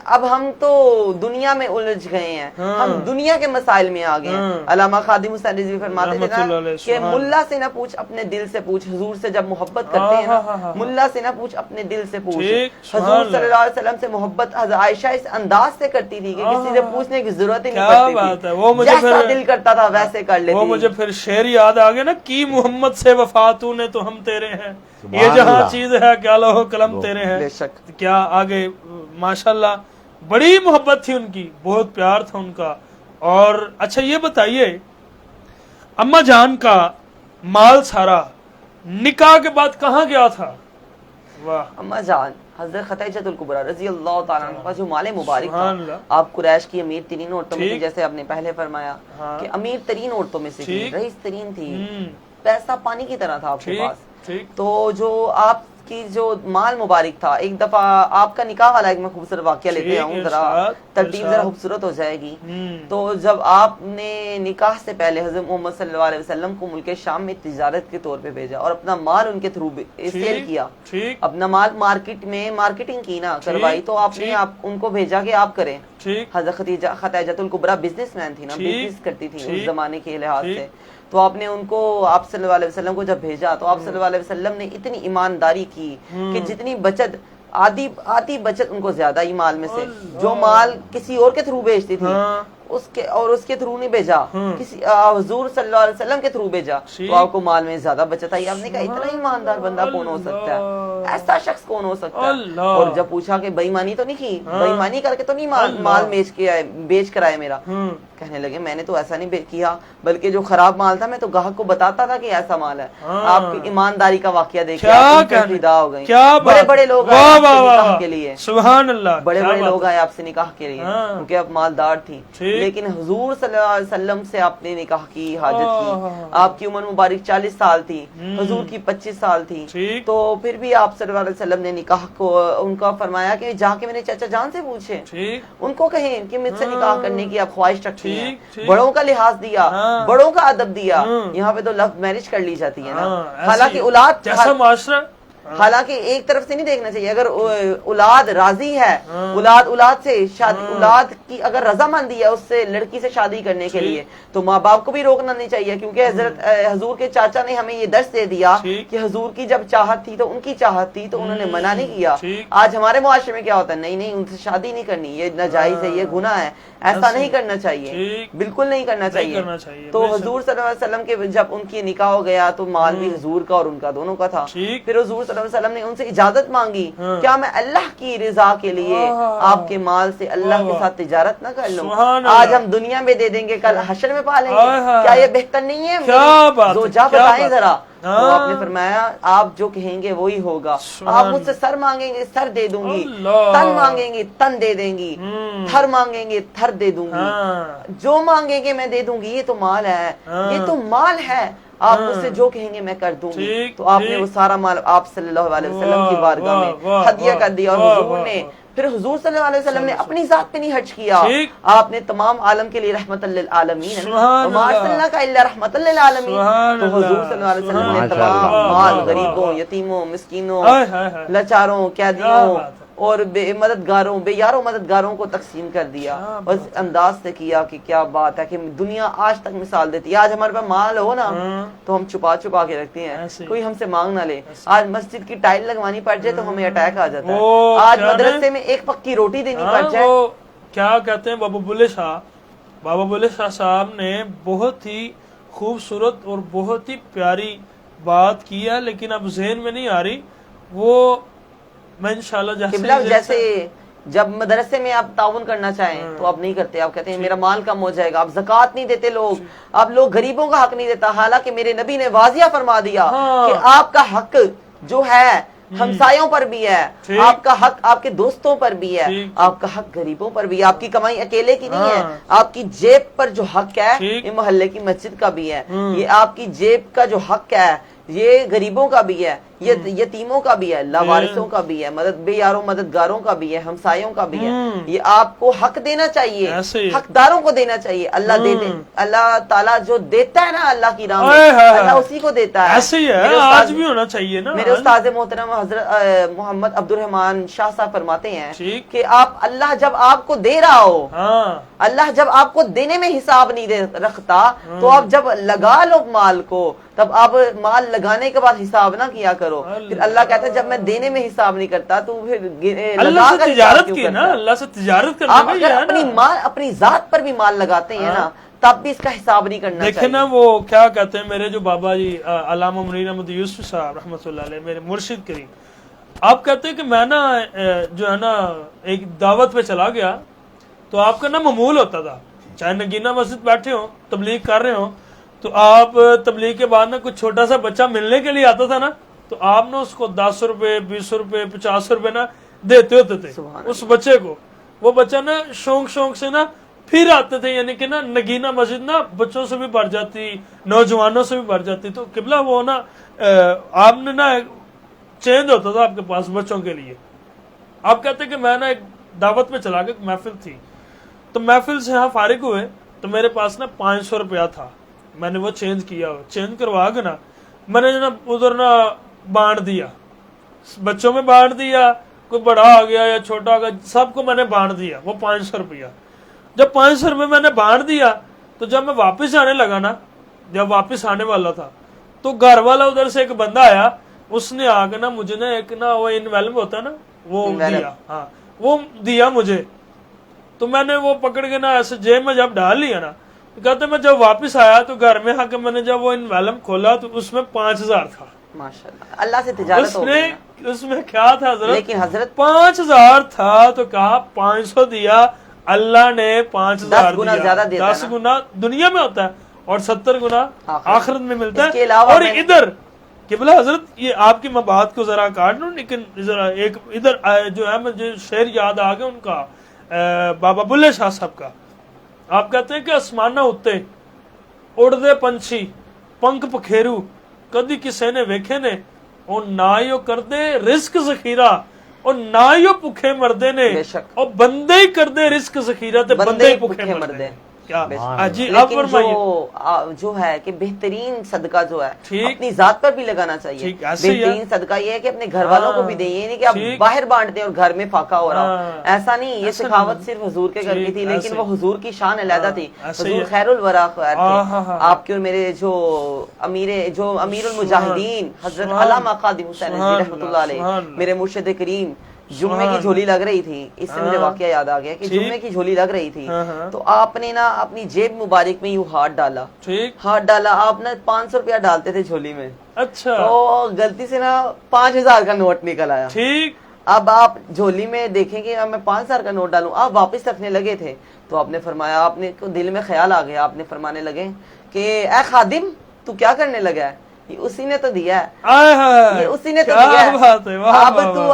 اب ہم تو دنیا میں الجھ گئے ہیں، ہم دنیا کے مسائل میں آ گئے ہیں۔ علامہ خادم حسین رضوی فرماتے تھے رحمت اللہ نا علیہ، کہ سبحان ملا سے نہ پوچھ اپنے دل سے پوچھ، حضور سے جب محبت کرتے ہیں نا ملا سے نہ پوچھ اپنے دل سے پوچھ۔ ٹھیک، سبحان حضور اللہ۔ صلی اللہ علیہ وسلم سے محبت حضرت عائشہ اس انداز سے کرتی تھی کہ کسی سے پوچھنے کی ضرورت ہی نہیں کیا پڑتی بات ہے، تھی، وہ مجھے جیسا پھر دل کرتا تھا ویسے کر لیتی وہ تھی۔ مجھے پھر شعر یاد آ گیا نا، کی محمد سے وفاتوں نے تو ہم تیرے ہیں، سبحان یہ جہاں اللہ۔ چیز ہے کیا لوہ قلم تیرے ہیں۔ بے شک۔ کیا آگے ماشاءاللہ بڑی محبت تھی ان کی، بہت پیار تھا ان کا۔ اور اچھا یہ بتائیے، اما جان کا مال سارا نکاح کے بعد کہاں گیا تھا؟ واہ اما جان حضرت خدیجہ الکبریٰ رضی اللہ تعالیٰ عنہ کا جو مال مبارک سبحان تھا، اللہ۔ آپ قریش کی امیر ترین عورتوں میں تھی، ٹھیک۔ جیسے آپ نے پہلے فرمایا ہاں۔ کہ امیر ترین عورتوں میں سے تھی، ٹھیک۔ رئیس ترین تھی، ہم، پیسہ پانی کی طرح تھا آپ کے ٹھیک پاس۔ ٹھیک تو جو آپ کی جو مال مبارک تھا، ایک دفعہ آپ کا نکاح والا ایک میں خوبصورت واقعہ لیتے ٹھیک، آؤں، ذرا ارشاد، ترتیب ذرا ارشاد۔ خوبصورت ہو جائے گی۔ ہم، تو جب آپ نے نکاح سے پہلے حضرت محمد صلی اللہ علیہ وسلم کو ملک شام میں تجارت کے طور پہ بھیجا اور اپنا مال ان کے تھرو سیل کیا، ٹھیک اپنا مال مارکیٹ میں مارکیٹنگ کی نا، کروائی، تو آپ نے ان کو بھیجا کہ آپ کریں۔ ٹھیک حضرت خدیجہ الکبریٰ بزنس مین تھی نا، ٹھیک، بزنس کرتی تھی اس ٹھیک، زمانے کے لحاظ ٹھیک۔ سے، تو آپ نے ان کو آپ صلی اللہ علیہ وسلم کو جب بھیجا تو آپ صلی اللہ علیہ وسلم نے اتنی ایمانداری کی کہ جتنی بچت آدھی بچت ان کو زیادہ ہی مال میں سے، جو مال کسی اور کے تھرو بھیجتی تھی ہاں، اس کے تھرو نہیں بھیجا، کسی حضور صلی اللہ علیہ وسلم کے تھرو بھیجا، ٹھیک۔ تو آپ کو مال میں زیادہ بچت آئی۔ آپ نے کہا اتنا ایماندار بندہ کون ہو سکتا ہے، ایسا شخص کون ہو سکتا ہے؟ اللہ۔ اور جب پوچھا کہ بےایمانی تو نہیں کی، بےایمانی کر کے تو نہیں مال بیچ کر آئے میرا، ہم، کہنے لگے میں نے تو ایسا نہیں کیا، بلکہ جو خراب مال تھا میں تو گاہک کو بتاتا تھا کہ ایسا مال ہے۔ آپ کی ایمانداری کا واقعہ دیکھ کے کیا آپ ان پہ کہنے، فدا ہو گئی۔ کیا بڑے بات، بڑے لوگ آئے واہ آپ سے واہ نکاح واہ، کے لیے، سبحان اللہ، بڑے کیا بڑے بات لوگ ہے۔ آئے آپ سے نکاح کے لیے ہاں۔ کیونکہ آپ مالدار تھی، ٹھیک۔ لیکن حضور صلی اللہ علیہ وسلم سے آپ نے نکاح کی، حاجت کی۔ آہ۔ آپ کی عمر مبارک 40 سال تھی، حضور کی 25 سال تھی، ٹھیک۔ تو پھر بھی آپ صلی اللہ علیہ وسلم نے نکاح کو ان کا فرمایا کہ جا کے میرے چچا جان سے پوچھیں، ٹھیک ان کو کہیں کہ مجھ سے نکاح کرنے کی آپ خواہش رکھتی ہیں۔ ٹھیک، ٹھیک۔ بڑوں کا لحاظ دیا، ہاں۔ بڑوں کا ادب دیا۔ ہاں۔ یہاں پہ تو لو میرج کر لی جاتی ہے نا، ہاں، ایسی- حالانکہ جیسا معاشرہ، حالانکہ ایک طرف سے نہیں دیکھنا چاہیے، اگر اولاد راضی ہے، اولاد سے شادی، اولاد کی اگر رضامندی ہے اس سے لڑکی سے شادی کرنے کے لیے، تو ماں باپ کو بھی روکنا نہیں چاہیے، کیونکہ حضور کے چاچا نے ہمیں یہ درس دے دیا کہ حضور کی جب چاہت تھی تو ان کی چاہت تھی تو انہوں نے منع نہیں کیا۔ آج ہمارے معاشرے میں کیا ہوتا ہے، نہیں ان سے شادی نہیں کرنی، یہ ناجائز ہے، یہ گناہ ہے، ایسا نہیں کرنا چاہیے، ٹھیک، بالکل نہیں کرنا نہیں چاہیے۔ کرنا چاہیے، تو بے شک۔ حضور صلی اللہ علیہ وسلم کے جب ان کی نکاح ہو گیا تو مال بھی حضور کا اور ان کا دونوں کا تھا۔ ٹھیک۔ پھر حضور صلی اللہ علیہ وسلم نے ان سے اجازت مانگی، ہاں۔ کیا میں اللہ کی رضا کے لیے آپ کے مال سے اللہ کے ساتھ تجارت نہ کر لوں؟ سبحان آج اللہ۔ ہم دنیا میں دے دیں گے، کل حشر میں پا لیں ہائے گے، ہائے۔ کیا یہ بہتر نہیں ہے؟ کیا بات ہے، زوجہ کیا بتائیں بات۔ ذرا۔ تو ہاں۔ آپ نے فرمایا آپ جو کہیں گے وہی ہوگا، سبحان آپ مجھ سے سر مانگیں گے سر دے دوں گی، اللہ۔ تن مانگیں گے تن دے دیں گی، تھر مانگیں گے تھر دے دوں گی، ہاں، جو مانگیں گے میں دے دوں گی، یہ تو مال ہے، ہاں۔ یہ تو مال ہے، آپ مجھ سے جو کہیں گے میں کر دوں گی۔ ٹھیک، تو آپ نے ٹھیک۔ وہ سارا مال آپ صلی اللہ علیہ وسلم کی واہ، بارگاہ واہ، میں واہ، ہدیہ کر دیا، اور واہ، حضور واہ، نے واہ۔ پھر حضور صلی اللہ علیہ وسلم نے اپنی ذات پہ نہیں حج کیا، ٹھیک۔ آپ نے تمام عالم کے لیے رحمت للعالمین ہے، سبحان وما اللہ۔ ارسلناک الا رحمت للعالمین۔ سبحان تو حضور اللہ، صلی اللہ علیہ وسلم نے سبحان تمام اللہ۔ مال واہ، غریبوں، واہ۔ یتیموں، مسکینوں، ہائے ہائے ہائے۔ لاچاروں، کیا قیدیوں بات ہے۔ اور بے مددگاروں، بے یاروں مددگاروں کو تقسیم کر دیا، کیا اور اس بات ہے۔ انداز سے کیا کہ کیا بات ہے کہ دنیا آج تک مثال دیتی ہے۔ آج ہمارے پاس مال ہو نا ہاں۔ تو ہم چھپا چھپا کے رکھتے ہیں، ایسے ہی۔ کوئی ہم سے مانگ نہ لے۔ آج مسجد کی ٹائل لگوانی پڑ جائے تو ہمیں اٹیک آ جاتا وہ ہے، آج کیا مدرسے میں ایک پکی روٹی دینی ہاں، پڑ جائے۔ وہ کیا کہتے ہیں بابا بلے شاہ، بابا بلے شاہ صاحب نے بہت ہی خوبصورت اور بہت ہی پیاری بات کی ہے، لیکن اب ذہن میں نہیں آ رہی، وہ میں انشاءاللہ قبلہ جیسے جب مدرسے میں آپ تعاون کرنا چاہیں تو آپ نہیں کرتے، آپ کہتے ہیں میرا مال کم ہو جائے گا، آپ زکوٰۃ نہیں دیتے، لوگ غریبوں کا حق نہیں دیتا، حالانکہ میرے نبی نے واضح فرما دیا ہاں۔ کہ آپ کا حق جو ہے ہمسایوں پر بھی ہے، ٹھیک۔ آپ کا حق آپ کے دوستوں پر بھی ہے، ٹھیک۔ آپ کا حق غریبوں پر بھی ہے، آپ کی کمائی اکیلے کی نہیں ہے، ہاں۔ آپ کی جیب پر جو حق ہے ٹھیک۔ یہ محلے کی مسجد کا بھی ہے، یہ آپ کی جیب کا جو حق ہے یہ غریبوں کا بھی ہے، یہ یتیموں کا بھی ہے، لاوارثوں کا بھی ہے، بے یاروں مددگاروں کا بھی ہے، ہمسایوں کا بھی ہے، یہ آپ کو حق دینا چاہیے، ایسے ہی۔ حقداروں کو دینا چاہیے۔ اللہ دے دے، اللہ تعالیٰ جو دیتا ہے نا اللہ کی راہ ہائے میں، ہائے اللہ اسی کو دیتا ہے۔ ایسے ہی ہے، میرے آج استاد- بھی ہونا چاہیے نا۔ میرے استاد محترم حضرت محمد عبد الرحمان شاہ صاحب فرماتے ہیں ٹھیک۔ کہ اللہ جب آپ کو دے رہا ہو، ہاں، اللہ جب آپ کو دینے میں حساب نہیں رکھتا تو آپ جب لگا لو مال کو، تب آپ مال لگانے کے بعد حساب نہ کیا کرو۔ پھر اللہ کہتا ہے جب میں دینے میں حساب نہیں کرتا تو پھر اللہ لگا سے کر حساب تجارت کیوں کی کرتا نا، ہے؟ اللہ سے تجارت کرنے آپ کا اگر یہ ہے اپنی نا۔ مال اپنی ذات پر بھی مال لگاتے ہیں نا تب بھی اس کا حساب نہیں کرنا دیکھیں چاہیے۔ نا، وہ کیا کہتے ہیں میرے جو بابا جی علامہ منیر احمد یوسف صاحب رحمۃ اللہ علیہ، میرے مرشد کریم، آپ کہتے ہیں کہ میں نا جو ہے نا ایک دعوت پہ چلا گیا تو آپ کا نا معمول ہوتا تھا، چاہے نگینہ مسجد بیٹھے ہوں تبلیغ کر رہے ہوں تو آپ تبلیغ کے بعد نا کچھ چھوٹا سا بچہ ملنے کے لیے آتا تھا نا تو آپ نا اس کو 10 روپے 20 روپے 50 روپے نا دیتے ہوتے تھے اس بچے کو۔ وہ بچہ نا شوق سے نا پھر آتے تھے، یعنی کہ نا نگینہ مسجد نا بچوں سے بھی بھر جاتی، نوجوانوں سے بھی بھر جاتی۔ تو قبلہ وہ نا آپ نے نا چینج ہوتا تھا آپ کے پاس بچوں کے لیے۔ آپ کہتے کہ میں نا ایک دعوت میں چلا گیا، محفل تھی، تو محفل سے ہاں فارغ ہوئے تو میرے پاس نا 500 روپیہ تھا، میں نے وہ چینج کیا، چینج کروا کے نا میں نے نا ادھر نا بانٹ دیا، بچوں میں بانٹ دیا، کوئی بڑا آ گیا یا چھوٹا آ گیا، سب کو میں نے بانٹ دیا وہ 500 روپیہ۔ جب 500 روپے میں نے بانٹ دیا تو جب میں واپس آنے لگا نا، جب واپس آنے والا تھا تو گھر والا ادھر سے ایک بندہ آیا، اس نے آ کے نا مجھے نا ایک نا وہ انویلپ ہوتا ہے نا وہ دیا، ہاں وہ دیا مجھے۔ تو میں نے وہ پکڑ کے نا ایسے جیب میں جب ڈال لیا نا، تو کہتے میں جب واپس آیا تو گھر میں آ کے میں نے جب وہ انویلپ کھولا تو اس میں 5000 تھا۔ ماشاءاللہ، اللہ سے تجارت ہو گئی نا۔ اس میں کیا تھا حضرت؟ لیکن حضرت 5000 تھا تو کہا 500 دیا، اللہ نے 5000 10 گنا زیادہ دیتا ہے 10 گنا دنیا میں ہوتا ہے اور 70 گنا آخرت میں ملتا اس کے ہے۔ علاوہ اور ادھر قبلہ حضرت یہ آپ کی میں بات کو ذرا کاٹ لوں، لیکن ذرا ایک ادھر جو ہے مجھے شعر یاد آ گیا ان کا، بابا بلے شاہ صاحب کا۔ آپ کہتے ہیں کہ آسمانہ اتے اڑدے پنچھی پنکھ پکھیرو کدی کسے نے ویکھے نے، اور نہ ہی کردے رزق ذخیرہ اور نہ ہی بھوکے مردے نے، بے شک۔ اور بندے ہی کردے رزق ذخیرہ تے بندے ہی بھوکے مردے۔ کیا جی اب لیکن فرمائیے۔ جو ہے کہ بہترین صدقہ جو ہے ٹھیک۔ اپنی ذات پر بھی لگانا چاہیے۔ ٹھیک، ایسے ہی ہے۔ بہترین صدقہ یہ ہے کہ اپنے گھر والوں کو بھی دیں، یہ نہیں کہ آپ ٹھیک۔ باہر بانٹتے اور گھر میں فاقہ ہو رہا ہو، ہاں۔ ایسا نہیں۔ یہ ایسا سخاوت نہیں۔ صرف حضور کے گھر کی ٹھیک، تھی، لیکن ایسے وہ حضور کی شان علیحدہ تھی۔ ایسے ہی حضور ہے۔ خیر الورا خیر ہاں۔ تھے۔ آپ کے اور میرے جو امیر المجاہدین حضرت علامہ قادم حسین رحمۃ اللہ علیہ، میرے مرشد کریم جمعے کی جھولی لگ رہی تھی، اس سے مجھے واقعہ یاد آ گیا کہ جمعے کی جھولی لگ رہی تھی، تو آپ نے نا اپنی جیب مبارک میں یوں ہاتھ ڈالا، ہاتھ ڈالا، آپ نا 500 روپیہ ڈالتے تھے جھولی میں، اچھا، تو غلطی سے نا 5000 کا نوٹ نکل آیا، ٹھیک، اب آپ جھولی میں دیکھیں کہ میں 5000 کا نوٹ ڈالوں، آپ واپس رکھنے لگے تھے، تو آپ نے فرمایا، آپ نے دل میں خیال آ گیا، آپ نے فرمانے لگے کہ اے خادم تو کیا کرنے لگا ہے، یہ اسی نے تو دیا ہے، یہ اسی نے تو دیا ہے،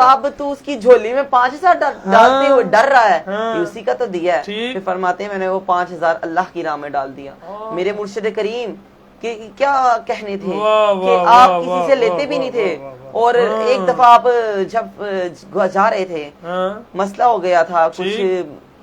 اب تو اس کی جھولی میں 5000 ڈالتے ہوئے ڈر رہا ہے، یہ اسی کا تو دیا ہے، پھر فرماتے ہیں میں نے وہ 5000 اللہ کی راہ میں ڈال دیا۔ میرے مرشد کریم کہ کیا کہنے تھے کہ آپ کسی سے لیتے بھی نہیں تھے، اور ایک دفعہ آپ جب جا رہے تھے، مسئلہ ہو گیا تھا،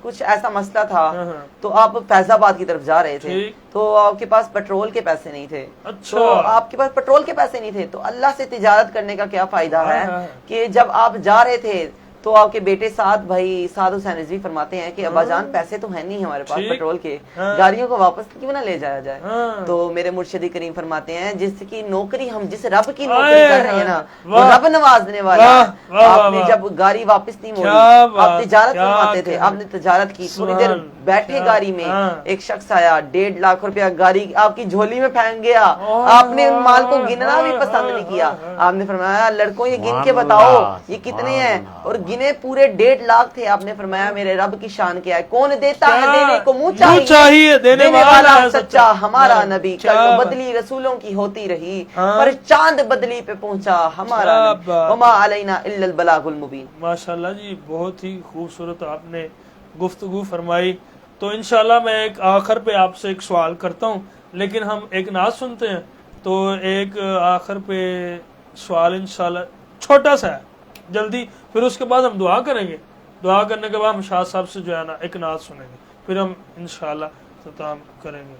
کچھ ایسا مسئلہ تھا، تو آپ فیض آباد کی طرف جا رہے تھے، تو آپ کے پاس پیٹرول کے پیسے نہیں تھے، تو آپ کے پاس پیٹرول کے پیسے نہیں تھے، تو اللہ سے تجارت کرنے کا کیا فائدہ ہے کہ جب آپ جا رہے تھے تو آپ کے بیٹے سعد بھائی، سعد حسین رضوی فرماتے ہیں کہ ابا جان پیسے تو ہیں نہیں ہمارے پاس پیٹرول کے، گاڑیوں کو واپس کیوں نہ لے جایا جائے، تو میرے مرشد کریم فرماتے ہیں جس کی نوکری ہم جس رب کی نوکری کر رہے ہیں نا، وہ رب نوازنے والا ہے۔ آپ نے جب گاڑی واپس نہیں موڑی، آپ تجارت فرماتے تھے، آپ نے تجارت کی، تھوڑی دیر بیٹھے گاڑی میں، ایک شخص آیا، 1.5 لاکھ روپیہ گاڑی آپ کی جھولی میں پھینک گیا، آپ نے ان مال کو گننا بھی پسند نہیں کیا، آپ نے فرمایا لڑکوں یہ گن کے بتاؤ یہ کتنے ہیں، اور گنے پورے 1.5 لاکھ تھے، آپ نے فرمایا میرے رب کی شان کیا ہے، کون دیتا ہے دینے کو منہ چاہیے، دینے والا سچا ہمارا نبی، کل بدلی رسولوں کی ہوتی رہی، پر چاند بدلی پہ پہنچا ہمارا نبی، وما علینا الا البلاغ المبین۔ ماشاءاللہ جی، بہت ہی خوبصورت آپ نے گفتگو فرمائی۔ تو انشاءاللہ میں ایک آخر پہ آپ سے ایک سوال کرتا ہوں، لیکن ہم ایک نعت سنتے ہیں، تو ایک آخر پہ سوال انشاءاللہ چھوٹا سا ہے جلدی، پھر اس کے بعد ہم دعا کریں گے، دعا کرنے کے بعد ہم شاہ صاحب سے جو ہے نا ایک نعت سنیں گے، پھر ہم انشاءاللہ ختم کریں گے۔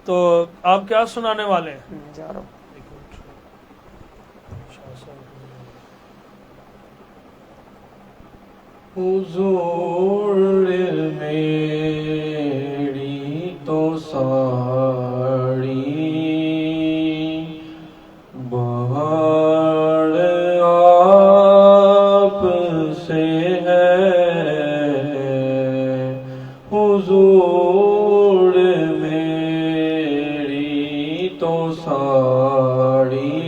تو آپ کیا سنانے والے ہیں؟ جا رہا ہوں۔ حضور میری تو ساڑی بہار آپ سے ہے، حضور میری تو ساڑی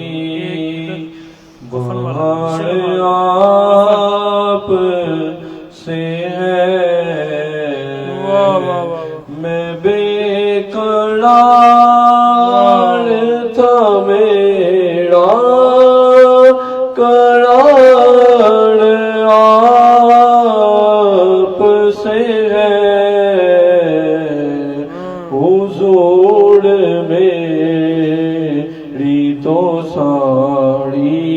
بہار آپ سے ہے، میں بے قرار تھا میرا قرار آپ سے ہے، حضور میری تو ساڑی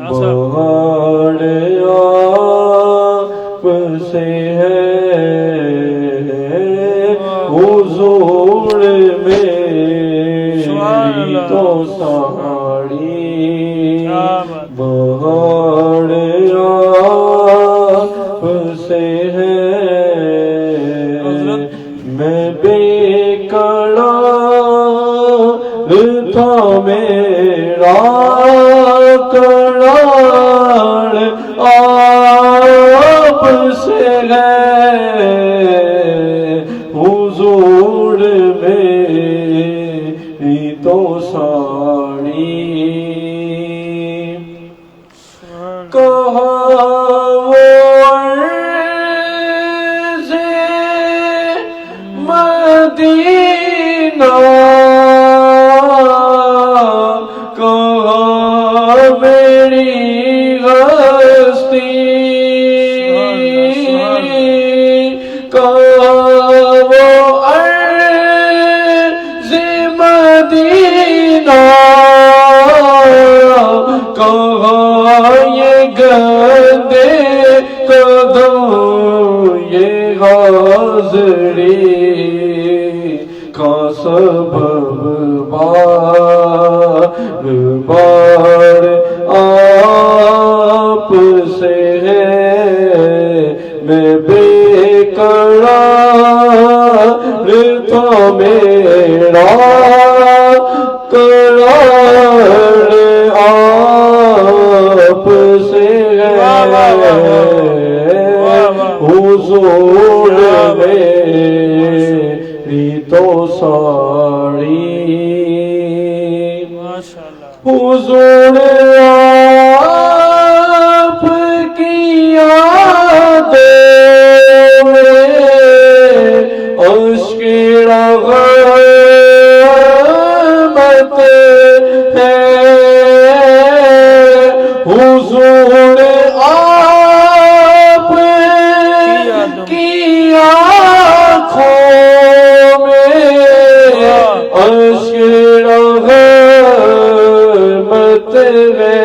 بہار آپ سے ہے، حضور میری تو ساڑی بہار آپ سے ہے، میں بے قرار تھا میرا قرار آپ سے ہے، حضور میری تو ساڑی کہاں وہ عرض مدینہ، کہاں میری ہستی، کہاں وہ عرض مدینہ، کہاں یہ گندے قدم یہ حاضری کا سبب بار بار آپ سے ہے، میں بے قرار تھا میرا قرار آپ سے ہے، ساڑی ماشاءاللہ حضور آپ کی یادوں میں اشک رحمت ہے حضور آپ کی آنکھوں میں اشک رحمت ہے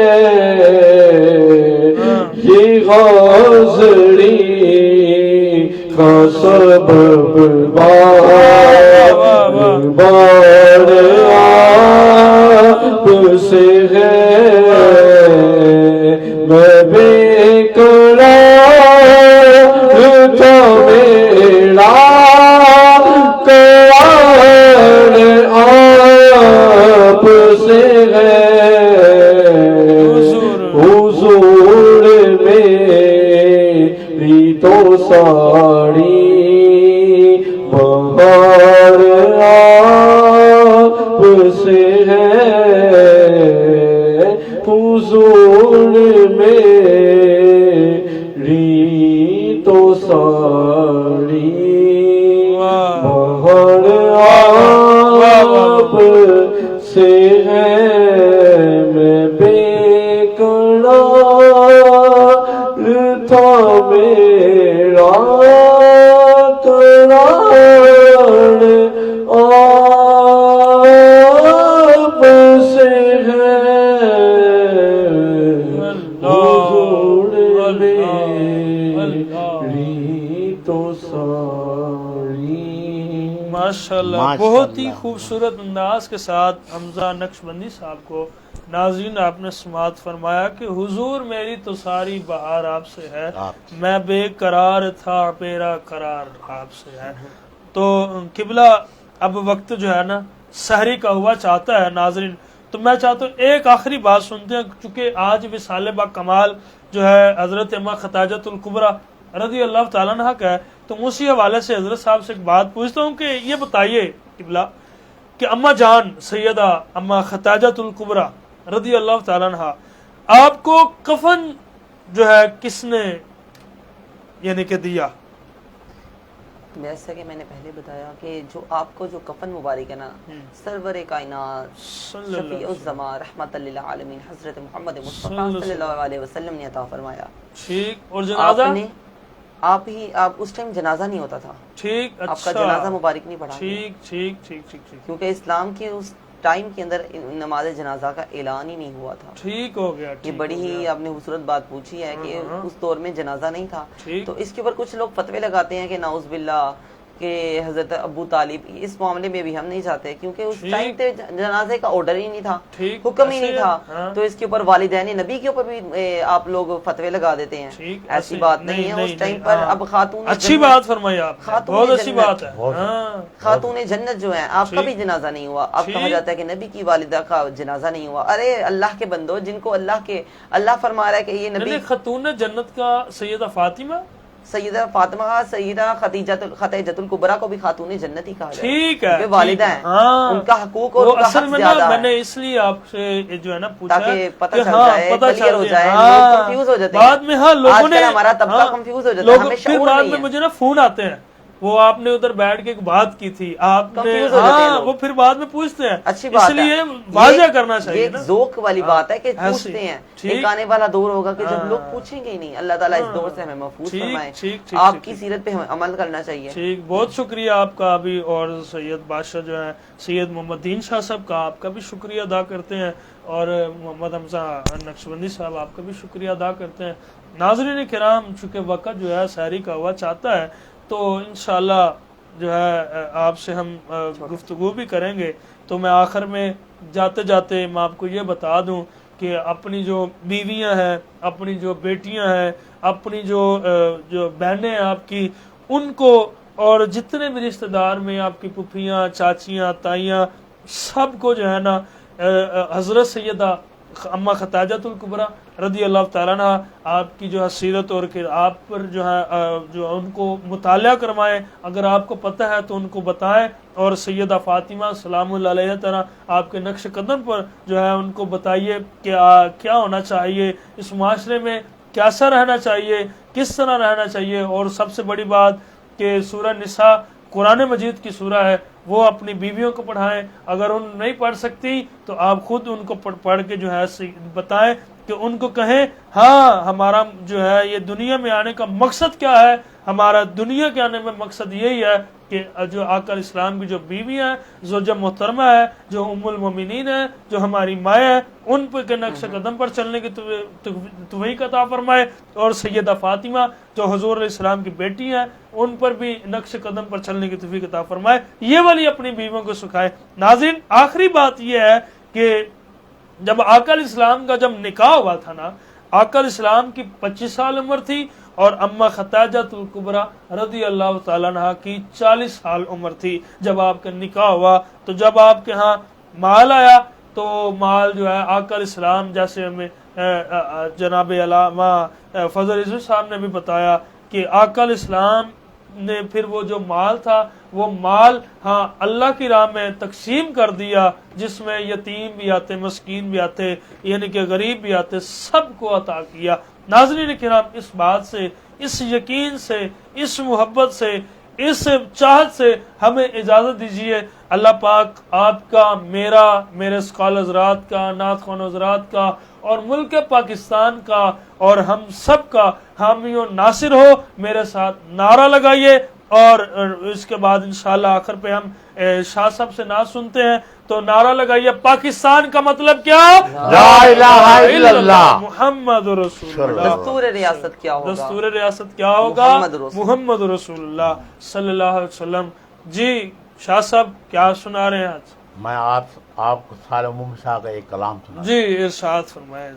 یہ غازڑی کا سبب بار آپ سے ہے میں بے قرار تھا میرا قرار آپ سے ہے حضور میری تو ساڑی بہار آپ سے ہے حضور میری تو ساڑی بہار آپ سے ہے میں بے قرار تھا میرا قرار آپ سے ہے حضور میری تو ساڑی ماشاءاللہ ماشاءاللہ۔ بہت ہی خوبصورت انداز کے ساتھ حمزہ نقشبندی صاحب کو ناظرین آپ نے سماعت فرمایا کہ حضور میری تو ساری بہار آپ سے ہے میں بے قرار تھا میرا قرار آپ سے ہے۔ تو قبلہ اب وقت جو ہے نا سحری کا ہوا چاہتا ہے ناظرین، تو میں چاہتا ہوں ایک آخری بات سنتے ہیں چونکہ آج وصال با کمال جو ہے حضرت اماں خدیجۃ الکبریٰ رضی اللہ تعالیٰ عنہ کا ہے، تو اسی حوالے سے حضرت صاحب سے ایک بات پوچھتا ہوں کہ یہ بتائیے قبلہ کہ اماں جان سیدہ اماں خدیجۃ الکبریٰ رضی اللہ تعالیٰ عنہ آپ کو کفن جو ہے کس نے یعنی کہ دیا؟ جیسا کہ میں نے پہلے بتایا کہ جو آپ کو جو کفن مبارک ہے نا سرور کائنات شفیع الزمان رحمت للعالمین حضرت محمد مصطفیٰ صلی اللہ علیہ وسلم نے عطا فرمایا۔ ٹھیک، اور جنازہ آپ اس ٹائم جنازہ نہیں ہوتا تھا، ٹھیک، آپ کا جنازہ مبارک نہیں پڑھا، ٹھیک ٹھیک ٹھیک ٹھیک ٹھیک، کیونکہ اسلام کے اس ٹائم کے اندر نماز جنازہ کا اعلان ہی نہیں ہوا تھا۔ ٹھیک ہو گیا، یہ بڑی ہی آپ نے خوبصورت بات پوچھی ہے کہ اس دور میں جنازہ نہیں تھا، تو اس کے اوپر کچھ لوگ فتوے لگاتے ہیں کہ نعوذ باللہ کہ حضرت ابو طالب، اس معاملے میں بھی ہم نہیں چاہتے کیونکہ اس ٹائم پہ جنازے کا آرڈر ہی نہیں تھا، حکم ہی نہیں تھا، تو اس کے اوپر والدین نبی کے اوپر بھی آپ لوگ فتوے لگا دیتے ہیں، ایسی بات نہیں ہے۔ اس ٹائم پر اب خاتون اچھی بات فرمائی آپ، بہت اچھی بات ہے، خاتون جنت جو ہیں آپ کا بھی جنازہ نہیں ہوا، اب کہا جاتا ہے کہ نبی کی والدہ کا جنازہ نہیں ہوا۔ ارے اللہ کے بندو، جن کو اللہ فرما رہا ہے کہ یہ نبی خاتون جنت کا سیدہ فاطمہ، سیدہ فاطمہ، سیدہ خدیجۃ الکبریٰ کو بھی خاتون جنت ہی کہا جاتا ہے، ٹھیک ہے، والدہ ہیں، ان کا حقوق اور ان کا حق زیادہ ہے۔ میں نے اس لیے آپ سے جو ہے نا پوچھا تاکہ پتہ چل جائے، کلیئر ہو جائے، لوگ کنفیوز ہو جاتے ہیں بعد میں، ہاں لوگوں نے ہمارا طبقہ کنفیوز ہو جاتا ہے، ہمیں شعور بعد نہیں میں ہے، مجھے نا فون آتے ہیں، وہ آپ نے ادھر بیٹھ کے ایک بات کی تھی، آپ نے وہ پھر بعد میں پوچھتے ہیں، اچھی بات ہے، اس لیے واضح کرنا چاہیے یہ ذوق والی بات ہے کہ پوچھتے ہیں۔ ایک آنے والا دور ہوگا کہ جب لوگ پوچھیں گے ہی نہیں، اللہ تعالیٰ اس دور سے ہمیں محفوظ فرمائے، آپ کی سیرت پہ ہمیں عمل کرنا چاہیے۔ ٹھیک، بہت شکریہ آپ کا بھی، اور سید بادشاہ جو ہیں سید محمد دین شاہ صاحب کا آپ کا بھی شکریہ ادا کرتے ہیں، اور محمد حمزہ نقشبندی صاحب آپ کا بھی شکریہ ادا کرتے ہیں۔ ناظرین کرام، چونکہ وقت جو ہے سحری کا ہوا چاہتا ہے، تو انشاءاللہ جو ہے آپ سے ہم گفتگو بھی کریں گے، تو میں آخر میں جاتے جاتے میں آپ کو یہ بتا دوں کہ اپنی جو بیویاں ہیں، اپنی جو بیٹیاں ہیں، اپنی جو بہنیں ہیں آپ کی، ان کو اور جتنے بھی رشتہ دار میں آپ کی پھوپھیاں، چاچیاں، تائیاں، سب کو جو ہے نا حضرت سیدہ اما خطاجۃ الکبریٰ رضی اللہ تعالیٰ عنہ آپ کی جو ہے سیرت اور کہ آپ پر جو ہے جو ان کو مطالعہ کروائیں، اگر آپ کو پتہ ہے تو ان کو بتائیں، اور سیدہ فاطمہ سلام اللہ علیہ طرح آپ کے نقش قدم پر جو ہے ان کو بتائیے کہ کیا ہونا چاہیے اس معاشرے میں، کیسا رہنا چاہیے، کس طرح رہنا چاہیے۔ اور سب سے بڑی بات کہ سورہ نساء قرآن مجید کی سورہ ہے، وہ اپنی بیویوں کو پڑھائیں، اگر ان نہیں پڑھ سکتی تو آپ خود ان کو پڑھ کے جو ہے بتائیں، کہ ان کو کہیں ہاں ہمارا جو ہے یہ دنیا میں آنے کا مقصد کیا ہے، ہمارا دنیا کے آنے میں مقصد یہی ہے کہ جو آقا علیہ السلام کی جو بیوی ہیں، زوجہ محترمہ ہے، جو ام المومنین ہے، جو ہماری مائیں ہے، ان پر کے نقش قدم پر چلنے کی توفیق عطا فرمائے، اور سیدہ فاطمہ جو حضور علیہ السلام کی بیٹی ہیں ان پر بھی نقش قدم پر چلنے کی توفیق عطا فرمائے، یہ والی اپنی بیویوں کو سکھائے۔ ناظرین آخری بات یہ ہے کہ جب آقا علیہ السلام کا جب نکاح ہوا تھا نا، آقا علیہ السلام کی 25 سال عمر تھی، اور اما خطاجۃ الکبریٰ رضی اللہ تعالیٰ عنہ کی 40 سال عمر تھی جب آپ کا نکاح ہوا۔ تو جب آپ کے ہاں مال آیا تو مال جو ہے آقا علیہ السلام، جیسے ہمیں جناب علامہ فضل رضوی صاحب نے بھی بتایا کہ آقا علیہ السلام نے پھر وہ جو مال تھا وہ مال ہاں اللہ کی راہ میں تقسیم کر دیا، جس میں یتیم بھی آتے، مسکین بھی آتے، یعنی کہ غریب بھی آتے، سب کو عطا کیا۔ ناظرین کرام اس بات سے، اس یقین سے، اس محبت سے، اس چاہت سے ہمیں اجازت دیجیے، اللہ پاک آپ کا، میرا، میرے اسکال حضرات کا، نعت خوان حضرات کا، اور ملک پاکستان کا، اور ہم سب کا حامی و ناصر ہو۔ میرے ساتھ نعرہ لگائیے، اور اس کے بعد انشاءاللہ آخر پہ ہم شاہ صاحب سے نعت سنتے ہیں، تو نعرہ لگائیے پاکستان کا مطلب کیا؟ لا الہ الا اللہ محمد رسول اللہ۔ دستور ریاست کیا ہوگا؟ دستور ریاست کیا ہوگا؟ محمد رسول اللہ صلی اللہ علیہ وسلم۔ جی شاہ صاحب کیا سنا رہے ہیں آج؟ میں آپ کو سارے عموم شاہ کا ایک کلام سنا۔ جی ارشاد فرمائے۔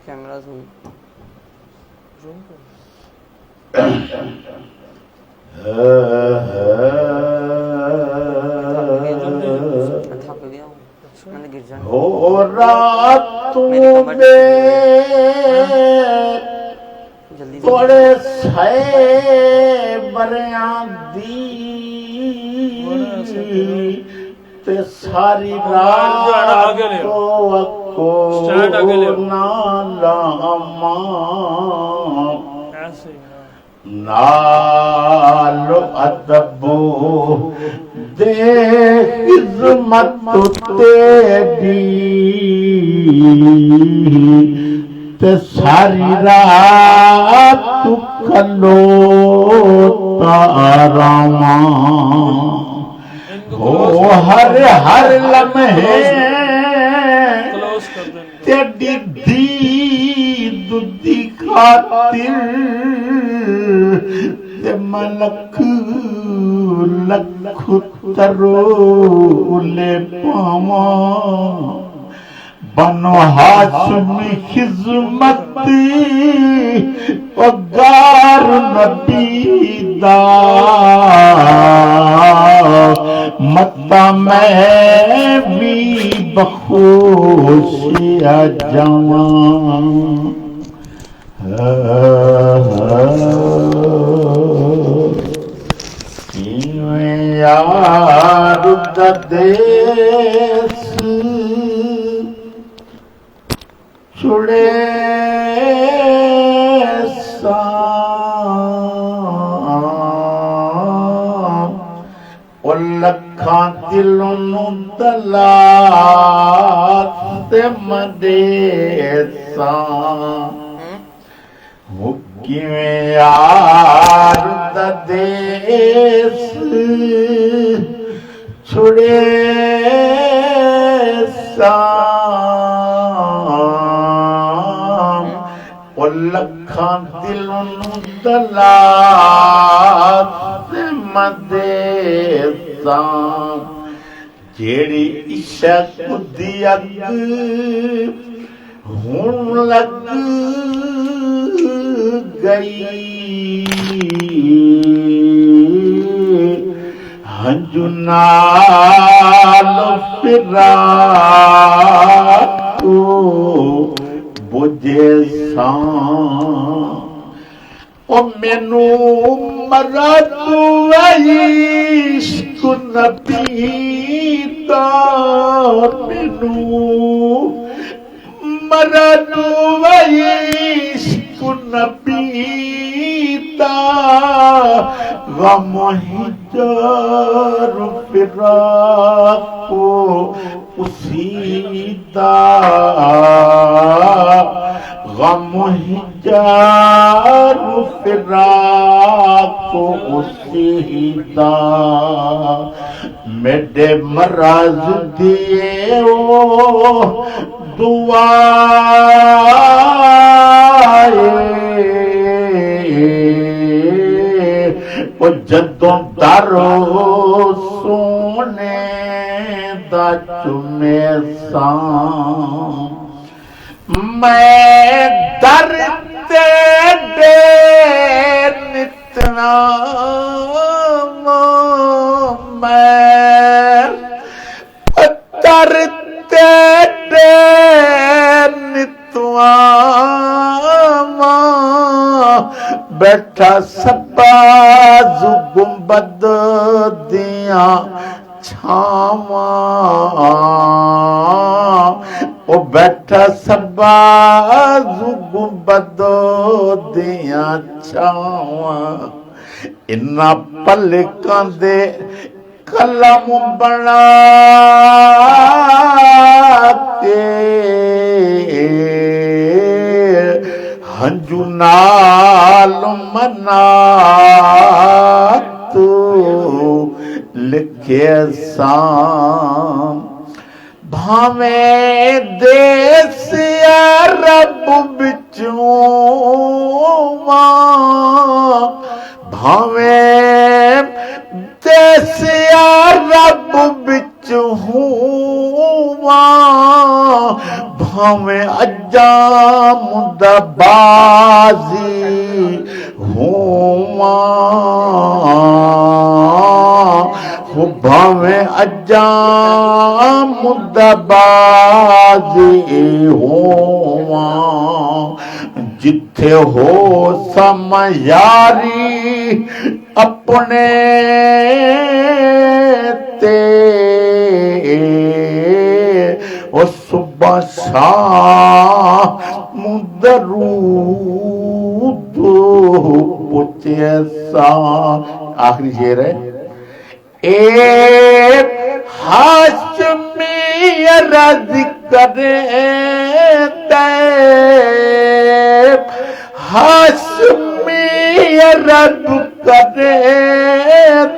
Camera zoom. ہو راتوں میں بڑے سے بریاں دی تے ساری رات کو نالاما نالو ادب دے عظمت تیری تے ساری رات کھلو تاراما ہو ہر لمحے تیری دید دی خاطر تے ملک لکھ ترولے پاواں بنو ہاشمی خدمت پگار نبی دا متا میں بھی بخوشیا جاواں یار دیس چھڑے لکھاں دلوں دلات مدے سان کیویں یار دیس چھڑے لکھاں دلوں دلات مدے سان جیڑی عشق دی اگ ہن لگ گئی ہنجو نال فراق بجے سان او مینو مراد عشق نبی دا مینو مراد عشق نبی دا غم ہجر فراق اسی دا غم ہجر فراق اسی دا میرے مرض دیے دعائے جدوں در سونے دا چومے سان میں در تیرے نتنا میں در تیرے نتنا بیٹھا سباز گنبد دیاں چھاواں او بیٹھا سباز گنبد دیاں چھاواں انہاں پلکاں دے قلم بنا کے ہنجو نال منات لکھے سام بھاویں دیس عرب بچوں بھاویں دیس عرب بچوں بھاویں اجام دا بازی ہوں بھاویں اجام دا بازی ہوں جتھے ہو سم یاری اپنے تے او صبح شام درود پوچھے سان آخری شعر ہے ایک ہاشمی رض کرے تیب ہاشمی رض کرے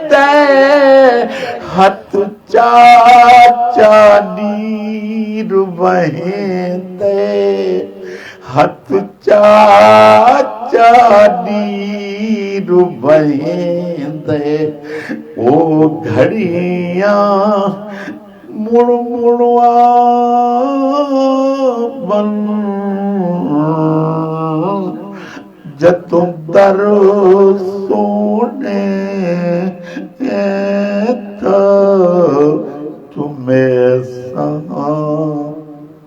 تیب ہاتھ چاچا نیر بہیں دے ہاتھ چاچا نیر بہیں دے او گھڑیاں مڑ مڑوا بن جتوں در سونے